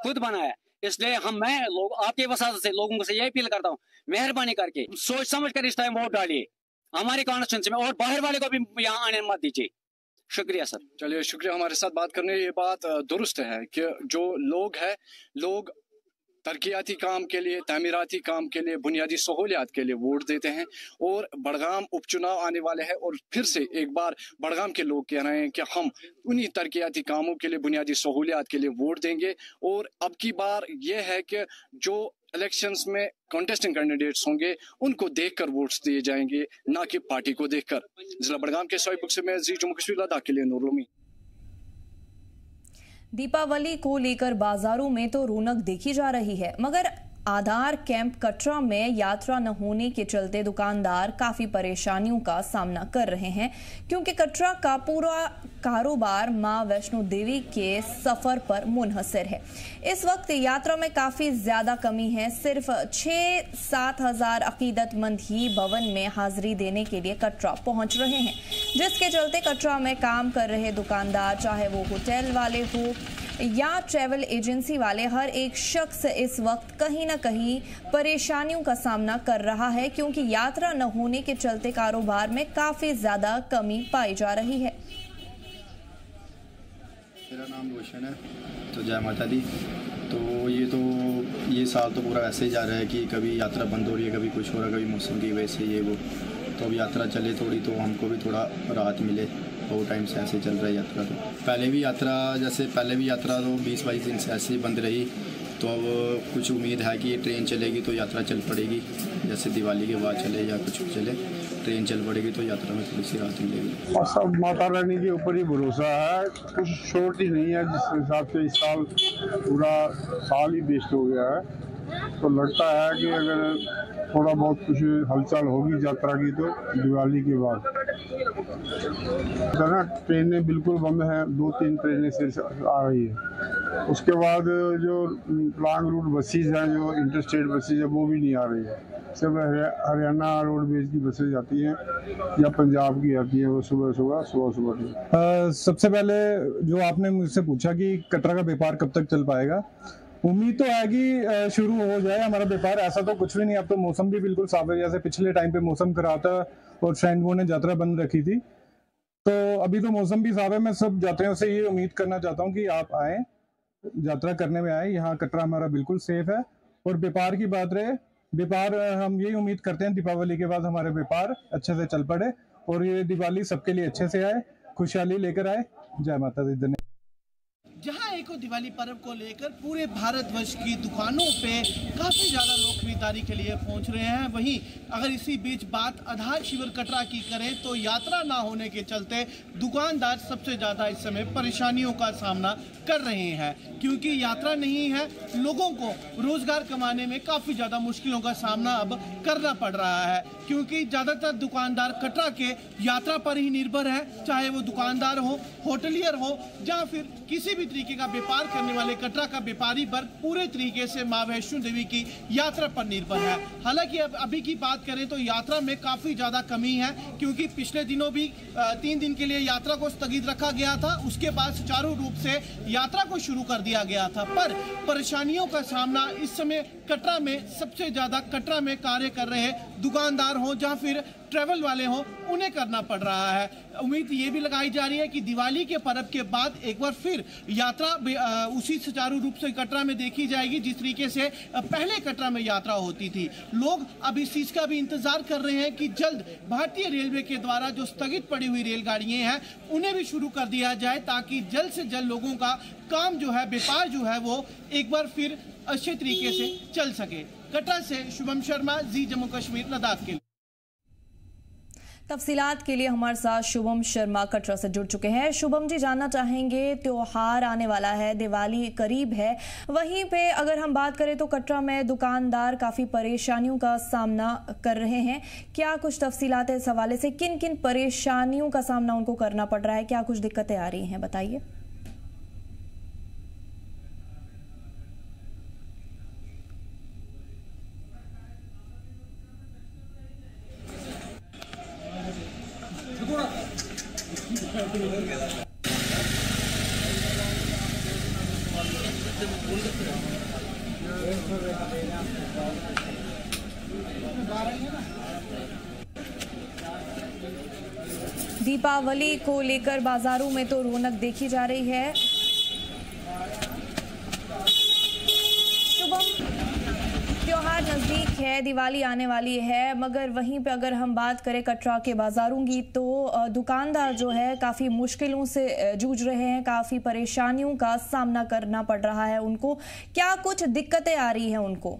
खुद बनाया। इसलिए मैं लोग आपके वसात से लोगों से यही अपील करता हूँ, मेहरबानी करके सोच समझ कर इस टाइम वोट डालिए हमारी कॉन्स्टिट्यूंसी में, और बाहर वाले को भी यहाँ आने मत दीजिए। शुक्रिया सर। चलिए शुक्रिया हमारे साथ बात करने। ये बात दुरुस्त है कि जो लोग हैं, लोग तरक्याती काम के लिए, तामीराती काम के लिए, बुनियादी सहूलियात के लिए वोट देते हैं, और बड़गाम उपचुनाव आने वाले हैं और फिर से एक बार बड़गाम के लोग कह रहे हैं कि हम उन्हीं तरक्याती कामों के लिए, बुनियादी सहूलियात के लिए वोट देंगे। और अब की बार यह है कि जो इलेक्शंस में कॉन्टेस्टिंग कैंडिडेट्स होंगे उनको देखकर वोट्स दिए जाएंगे, ना कि पार्टी को देखकर। जिला बड़गाम के सोईपुर से मैं जम्मू कश्मीर लद्दाख के लिए नूरुल उम्मीद। दीपावली को लेकर बाजारों में तो रौनक देखी जा रही है, मगर आधार कैंप कटरा में यात्रा न होने के चलते दुकानदार काफी परेशानियों का सामना कर रहे हैं, क्योंकि कटरा का पूरा कारोबार मां वैष्णो देवी के सफर पर मुनहसर है। इस वक्त यात्रा में काफी ज्यादा कमी है। सिर्फ 6-7 हजार अकीदतमंद ही भवन में हाजिरी देने के लिए कटरा पहुंच रहे हैं, जिसके चलते कटरा में काम कर रहे दुकानदार, चाहे वो होटल वाले हो या ट्रैवल एजेंसी वाले, हर एक शख्स इस वक्त कहीं ना कहीं परेशानियों का सामना कर रहा है, क्योंकि यात्रा न होने के चलते कारोबार में काफी ज्यादा कमी पाई जा रही है। मेरा नाम रोशन है। तो जय माता दी। तो ये साल तो पूरा ऐसे ही जा रहा है कि कभी यात्रा बंद हो रही है, कभी कुछ हो रहा है, कभी मौसम की वजह से ये वो। तो अब यात्रा चले थोड़ी, तो हमको भी थोड़ा राहत मिले। बहुत टाइम से ऐसे चल रहा है यात्रा। तो पहले भी यात्रा तो 20-22 दिन से ऐसे ही बंद रही। तो अब कुछ उम्मीद है कि ये ट्रेन चलेगी तो यात्रा चल पड़ेगी, जैसे दिवाली के बाद चले या कुछ चले, ट्रेन चल पड़ेगी तो यात्रा में थोड़ी सी राहत मिलेगी। और सब माता रानी के ऊपर ही भरोसा है, कुछ शॉर्ट ही नहीं है। जिस हिसाब से इस साल पूरा साल ही वेस्ट हो गया है, तो लगता है कि अगर थोड़ा बहुत कुछ हलचल होगी यात्रा की तो दिवाली के बाद। ना ट्रेनें बिल्कुल बंद हैं, 2-3 ट्रेनें सिर्फ आ रही है। उसके बाद जो लॉन्ग रूट बसेज हैं, जो इंटरस्टेट बसेज है, वो भी नहीं आ रही है। सब हरियाणा रोडवेज की बसेज जाती हैं या पंजाब की आती हैं, वो सुबह। सबसे पहले जो आपने मुझसे पूछा कि कटरा का व्यापार कब तक चल पाएगा, उम्मीद तो है कि शुरू हो जाए हमारा व्यापार। ऐसा तो कुछ भी नहीं, अब तो मौसम भी बिल्कुल साफ है। जैसे पिछले टाइम पे मौसम खराब था और फ्रेंडों ने यात्रा बंद रखी थी, तो अभी तो मौसम भी साफ है। मैं सब यात्रियों से ये उम्मीद करना चाहता हूँ कि आप आए, यात्रा करने में आए। यहाँ कटरा हमारा बिल्कुल सेफ है। और व्यापार की बात रहे, व्यापार हम यही उम्मीद करते हैं दीपावली के बाद हमारे व्यापार अच्छे से चल पड़े और ये दिवाली सबके लिए अच्छे से आए, खुशहाली लेकर आए। जय माता दी। धन्यवाद। जहां एक दिवाली पर्व को लेकर पूरे भारतवर्ष की दुकानों पे काफ़ी ज़्यादा लोग खरीदारी के लिए पहुंच रहे हैं, वहीं अगर इसी बीच बात आधार शिविर कटरा की करें तो यात्रा ना होने के चलते दुकानदार सबसे ज़्यादा इस समय परेशानियों का सामना कर रहे हैं, क्योंकि यात्रा नहीं है। लोगों को रोजगार कमाने में काफ़ी ज़्यादा मुश्किलों का सामना अब करना पड़ रहा है, क्योंकि ज़्यादातर दुकानदार कटरा के यात्रा पर ही निर्भर है, चाहे वो दुकानदार हो, होटलियर हो या फिर किसी भी तरीके का व्यापार करने वाले कटरा का व्यापारी वर्ग पूरे तरीके से मां वैष्णो देवी की यात्रा पर निर्भर है। हालांकि अब अभी की बात करें तो यात्रा में काफी ज्यादा कमी है, क्योंकि पिछले दिनों भी 3 दिन के लिए यात्रा को स्थगित रखा गया था, उसके बाद सुचारू रूप से यात्रा को शुरू कर दिया गया था। पर परेशानियों का सामना इस समय कटरा में सबसे ज्यादा कटरा में कार्य कर रहे दुकानदार हो या फिर ट्रैवल वाले हो, उन्हें करना पड़ रहा है। उम्मीद ये भी लगाई जा रही है कि दिवाली के पर्व के बाद एक बार फिर यात्रा उसी सुचारू रूप से कटरा में देखी जाएगी जिस तरीके से पहले कटरा में यात्रा होती थी। लोग अब इस चीज का भी इंतजार कर रहे हैं कि जल्द भारतीय रेलवे के द्वारा जो स्थगित पड़ी हुई रेलगाड़ियां हैं उन्हें भी शुरू कर दिया जाए, ताकि जल्द से जल्द लोगों का काम जो है, व्यापार जो है, वो एक बार फिर अच्छे तरीके से चल सके। कटरा से शुभम शर्मा, जी जम्मू कश्मीर लद्दाख के लिए। तफसीलात के लिए हमारे साथ शुभम शर्मा कटरा से जुड़ चुके हैं। शुभम जी, जानना चाहेंगे, त्योहार आने वाला है, दिवाली करीब है, वहीं पे अगर हम बात करें तो कटरा में दुकानदार काफ़ी परेशानियों का सामना कर रहे हैं। क्या कुछ तफसीलात है इस हवाले से? किन किन परेशानियों का सामना उनको करना पड़ रहा है? क्या कुछ दिक्कतें आ रही हैं, बताइए। दीपावली को लेकर बाजारों में तो रौनक देखी जा रही है। शुभम, त्योहार नज़दीक है, दिवाली आने वाली है, मगर वहीं पे अगर हम बात करें कटरा के बाजारों की तो दुकानदार जो है काफ़ी मुश्किलों से जूझ रहे हैं, काफ़ी परेशानियों का सामना करना पड़ रहा है उनको। क्या कुछ दिक्कतें आ रही हैं उनको?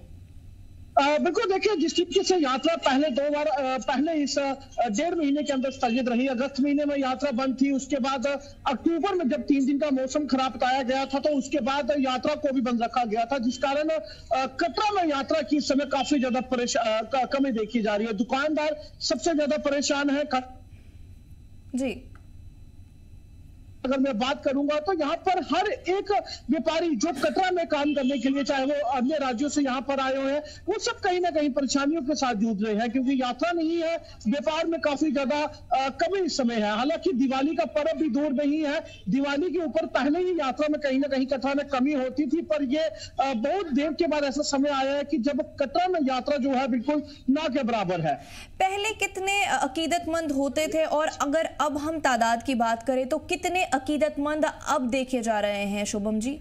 बिल्कुल, देखिए, जिस तरीके से यात्रा पहले 2 बार पहले इस 1.5 महीने के अंदर स्थगित रही। अगस्त महीने में यात्रा बंद थी, उसके बाद अक्टूबर में जब 3 दिन का मौसम खराब बताया गया था तो उसके बाद यात्रा को भी बंद रखा गया था, जिस कारण कटरा में यात्रा की इस समय काफी ज्यादा कमी देखी जा रही है। दुकानदार सबसे ज्यादा परेशान है। जी, अगर मैं बात करूंगा तो यहाँ पर हर एक व्यापारी जो कटरा में काम करने के लिए, चाहे वो अन्य राज्यों से यहाँ पर आए हुए हैं, वो सब कहीं ना कहीं परेशानियों के साथ जूझ रहे हैं, क्योंकि यात्रा नहीं है, व्यापार में काफी ज्यादा कमी इस समय है। हालांकि दिवाली का पर्व भी दूर नहीं है, दिवाली के ऊपर पहले ही यात्रा में कहीं ना कहीं कटरा में कमी होती थी, पर ये बहुत देर के बाद ऐसा समय आया है कि जब कटरा में यात्रा जो है बिल्कुल ना के बराबर है। पहले कितने अकीदतमंद होते थे और अगर अब हम तादाद की बात करें तो कितने अकीदतमंद अब देखे जा रहे हैं, शुभम जी?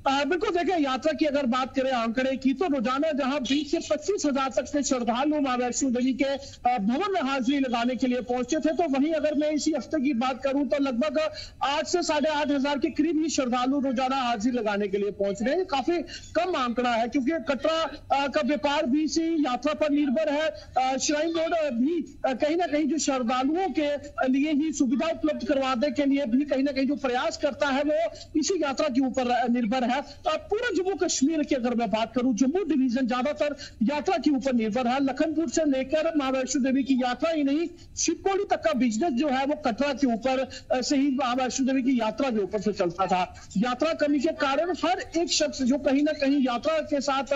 बिल्कुल, देखिए, यात्रा की अगर बात करें आंकड़े की तो रोजाना जहां 20 से 25 हजार तक के श्रद्धालु मां वैष्णो देवी के भवन में हाजिरी लगाने के लिए पहुंचे थे, तो वहीं अगर मैं इसी हफ्ते की बात करूं तो लगभग 8 से 8.5 हजार के करीब ही श्रद्धालु रोजाना हाजिरी लगाने के लिए पहुंच रहे हैं। काफी कम आंकड़ा है, क्योंकि कटरा का व्यापार भी इसी यात्रा पर निर्भर है। श्राइन बोर्ड भी कहीं ना कहीं जो श्रद्धालुओं के लिए ही सुविधा उपलब्ध करवाने के लिए भी कहीं ना कहीं जो प्रयास करता है वो इसी यात्रा के ऊपर निर्भर है। पूरा जम्मू कश्मीर की अगर मैं बात करूं, जम्मू डिवीजन ज्यादातर यात्रा के ऊपर निर्भर है। लखनपुर से लेकर मां वैष्णो देवी की यात्रा ही नहीं, शिवकोड़ी तक का बिजनेस जो है वो कटरा के ऊपर से ही मां वैष्णो देवी की यात्रा के ऊपर से चलता था। यात्रा कमी के कारण हर एक शख्स जो कहीं ना कहीं यात्रा के साथ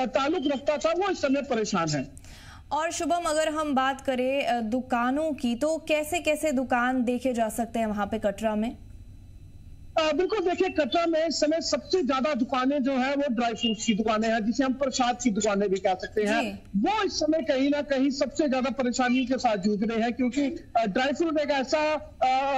ताल्लुक रखता था वो इस समय परेशान है। और शुभम, अगर हम बात करें दुकानों की तो कैसे कैसे दुकान देखे जा सकते हैं वहां पे कटरा में? बिल्कुल, देखिए, कटरा में इस समय सबसे ज्यादा दुकानें जो है वो ड्राई फ्रूट्स की दुकानें हैं, जिसे हम प्रसाद की दुकानें भी कह सकते हैं। वो इस समय कहीं ना कहीं सबसे ज्यादा परेशानी के साथ जूझ रहे हैं, क्योंकि ड्राई फ्रूट एक ऐसा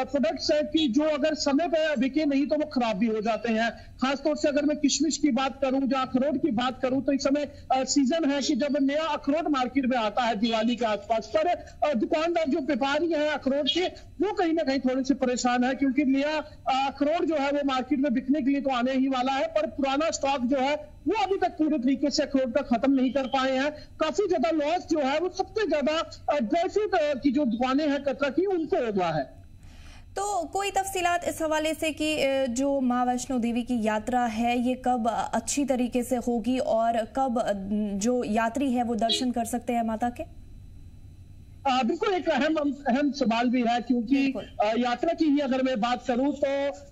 प्रोडक्ट्स है कि जो अगर समय पे बिके नहीं तो वो खराब भी हो जाते हैं। खासतौर से अगर मैं किशमिश की बात करूं या अखरोट की बात करूं तो इस समय सीजन है कि जब नया अखरोट मार्केट में आता है दिवाली के आसपास, पर दुकानदार जो व्यापारी है अखरोट के वो कहीं ना कहीं थोड़े से परेशान है, क्योंकि नया अखरोट जो है वो मार्केट में बिकने के लिए तो आने ही वाला है, पर पुराना स्टॉक जो है वो अभी तक पूरे तरीके से अखरोट का खत्म नहीं कर पाए हैं। काफी ज्यादा लॉस जो है वो सबसे ज्यादा ड्राई फ्रूट की जो दुकानें हैं कटरा की उनको हुआ है। तो कोई तफसीलात इस हवाले से कि जो मां वैष्णो देवी की यात्रा है ये कब अच्छी तरीके से होगी और कब जो यात्री है वो दर्शन कर सकते हैं माता के? बिल्कुल, एक अहम सवाल भी है, क्योंकि यात्रा की ही अगर मैं बात करूं तो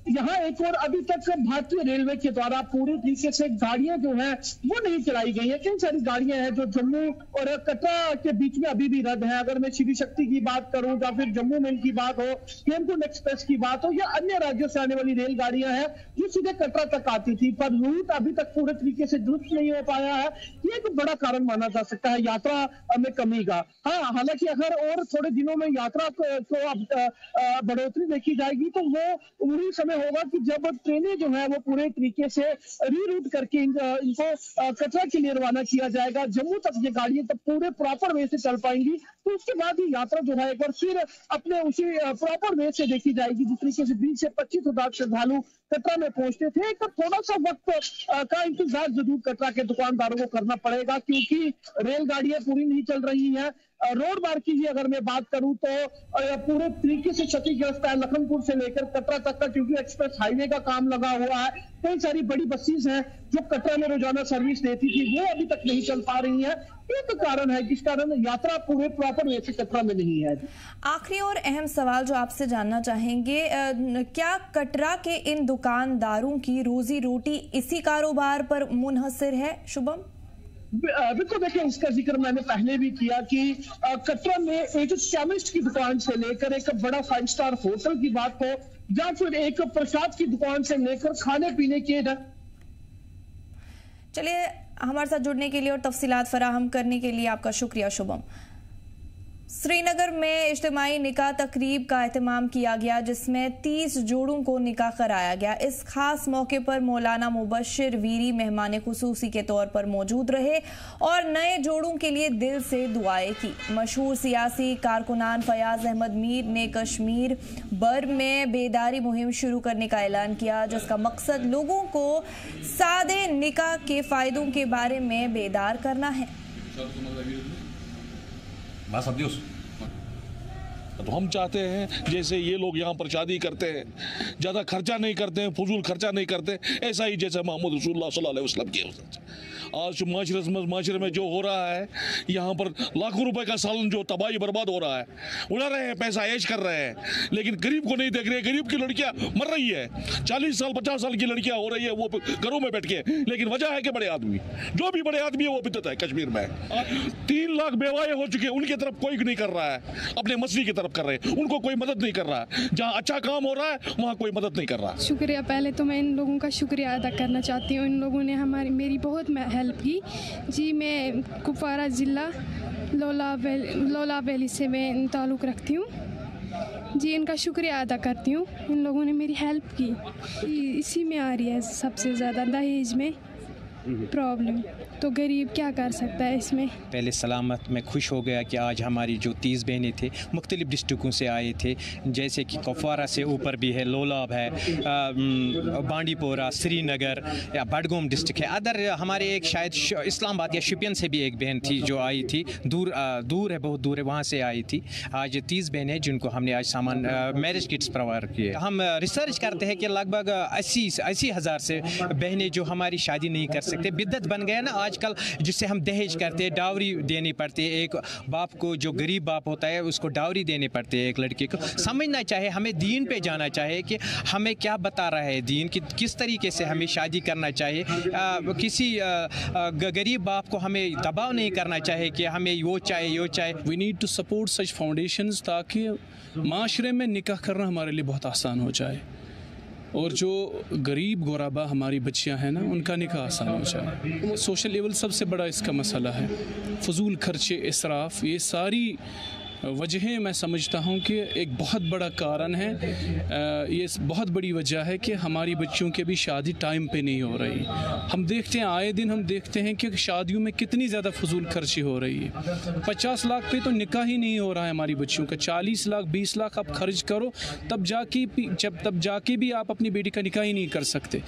यहाँ एक और अभी तक भारतीय रेलवे के द्वारा पूरी तरीके से गाड़ियां जो हैं वो नहीं चलाई गई हैं। कई सारी गाड़ियां हैं जो जम्मू और कटरा के बीच में अभी भी रद्द है। अगर मैं श्री शक्ति की बात करूं या फिर जम्मू मेल की बात हो, हेमकुंड एक्सप्रेस की बात हो या अन्य राज्यों से आने वाली रेलगाड़ियां हैं जो सीधे कटरा तक आती थी, पर रूट अभी तक पूरे तरीके से दुरुस्त नहीं हो पाया है। ये एक बड़ा कारण माना जा सकता है यात्रा में कमी का। हाँ, हालांकि अगर और थोड़े दिनों में यात्रा को बढ़ोतरी देखी जाएगी तो वो वही समय होगा कि जब ट्रेनें जो है वो पूरे तरीके से रीरूट करके इनको कटरा के लिए रवाना किया जाएगा। जम्मू तक ये गाड़ियां तब पूरे प्रॉपर वे से चल पाएंगी, तो उसके बाद ही यात्रा जो है एक बार फिर अपने उसी प्रॉपर वे से देखी जाएगी। जिस तरीके से 20 से 25 हजार श्रद्धालु कटरा में पहुंचते थे, तो थोड़ा सा वक्त का इंतजार जरूर कटरा के दुकानदारों को करना पड़ेगा, क्योंकि रेलगाड़ियां पूरी नहीं चल रही हैं। रोड मार्ग की ही अगर मैं बात करूं तो पूरे तरीके से क्षतिग्रस्त है, लखनपुर से लेकर कटरा तक का, क्योंकि एक्सप्रेस हाईवे का काम लगा हुआ है। कई सारी बड़ी बसेस हैं जो कटरा में रोजाना सर्विस देती थी, वो अभी तक नहीं चल पा रही है। एक कारण है जिस कारण यात्रा पूरे प्रॉपर वे से कटरा में नहीं है। आखिरी और अहम सवाल जो आपसे जानना चाहेंगे, क्या कटरा के इन दुकानदारों की रोजी रोटी इसी कारोबार पर मुनहसर है? शुभम, बिल्कुल, देखिए इसका जिक्र मैंने पहले भी किया कि कटरा में एक केमिस्ट की दुकान से लेकर एक बड़ा 5 स्टार होटल की बात हो, या फिर एक प्रसाद की दुकान से लेकर खाने पीने के। चलिए, हमारे साथ जुड़ने के लिए और तफसीलात फराहम करने के लिए आपका शुक्रिया शुभम। श्रीनगर में इज्तिमाई निकाह तकरीब का एहतमाम किया गया, जिसमें 30 जोड़ों को निकाह कराया गया। इस खास मौके पर मौलाना मुबश्शिर वीरी मेहमान खुसूसी के तौर पर मौजूद रहे और नए जोड़ों के लिए दिल से दुआएं की। मशहूर सियासी कारकुनान फयाज अहमद मीर ने कश्मीर भर में बेदारी मुहिम शुरू करने का ऐलान किया, जिसका मकसद लोगों को सादे निकाह के फायदों के बारे में बेदार करना है। तो हम चाहते हैं जैसे ये लोग यहाँ पर शादी करते हैं, ज़्यादा खर्चा नहीं करते हैं, फजूल खर्चा नहीं करते, ऐसा ही जैसे मोहम्मद रसूलुल्लाह सल्लल्लाहु अलैहि वसल्लम किया। आज माशरे में जो हो रहा है, यहाँ पर लाखों रुपए का सालन जो तबाही बर्बाद हो रहा है, उड़ा रहे हैं, पैसा ऐश कर रहे हैं, लेकिन गरीब को नहीं देख रहे। गरीब की लड़कियाँ मर रही है, 40 साल 50 साल की लड़कियाँ हो रही है वो घरों में बैठ के, लेकिन वजह है कि बड़े आदमी, जो भी बड़े आदमी है वो बिदअत है। कश्मीर में 3 लाख बेवाएं हो चुके, उनकी तरफ कोई नहीं कर रहा है, अपने मसले की तरफ कर रहे हैं, उनको कोई मदद नहीं कर रहा है। जहाँ अच्छा काम हो रहा है वहाँ कोई मदद नहीं कर रहा। शुक्रिया, पहले तो मैं इन लोगों का शुक्रिया अदा करना चाहती हूँ। इन लोगों ने मेरी बहुत हेल्प की जी। मैं कुपवारा ज़िला लोला वैली से मैं ताल्लुक़ रखती हूँ जी। इनका शुक्रिया अदा करती हूँ, इन लोगों ने मेरी हेल्प की। इसी में आ रही है सबसे ज़्यादा दहेज में प्रॉब्लम, तो गरीब क्या कर सकता है इसमें। पहले सलामत मैं खुश हो गया कि आज हमारी जो 30 बहनें थे मुख्तलिफ़ डिस्ट्रिक्टों से आए थे, जैसे कि कुपवारा से ऊपर भी है, लोलाब है, बांडीपोरा, श्रीनगर या बडगाम डिस्ट्रिक्ट है। अदर हमारे एक शायद इस्लामाबाद या शुपियन से भी एक बहन थी जो आई थी, दूर है, बहुत दूर है, वहाँ से आई थी। आज 30 बहनें जिनको हमने आज सामान मैरिज किट्स प्रोवाइड किए। हम रिसर्च करते हैं कि लगभग 80 हज़ार से बहनें जो हमारी शादी नहीं कर सकते, बिद्दत बन गया ना आजकल, जिससे हम दहेज करते हैं, डावरी देनी पड़ती है। एक बाप को, जो गरीब बाप होता है, उसको डावरी देनी पड़ती है। एक लड़की को समझना चाहिए, हमें दीन पे जाना चाहिए कि हमें क्या बता रहा है दीन, कि किस तरीके से हमें शादी करना चाहिए। किसी गरीब बाप को हमें दबाव नहीं करना चाहिए कि हमें वो चाहे। We need to support such foundations ताकि माशरे में निकाह करना हमारे लिए बहुत आसान हो जाए, और जो गरीब गोराबा हमारी बच्चियां हैं ना, उनका निकाह आसान हो जाए। सोशल लेवल सबसे बड़ा इसका मसला है, फजूल खर्चे, इसराफ, ये सारी वजहें मैं समझता हूँ कि एक बहुत बड़ा कारण है। ये बहुत बड़ी वजह है कि हमारी बच्चियों की भी शादी टाइम पे नहीं हो रही। हम देखते हैं, आए दिन हम देखते हैं कि शादियों में कितनी ज़्यादा फजूल खर्ची हो रही है। 50 लाख पे तो निकाह ही नहीं हो रहा है हमारी बच्चियों का। 40 लाख 20 लाख आप खर्च करो, तब जाके भी आप अपनी बेटी का निकाह ही नहीं कर सकते।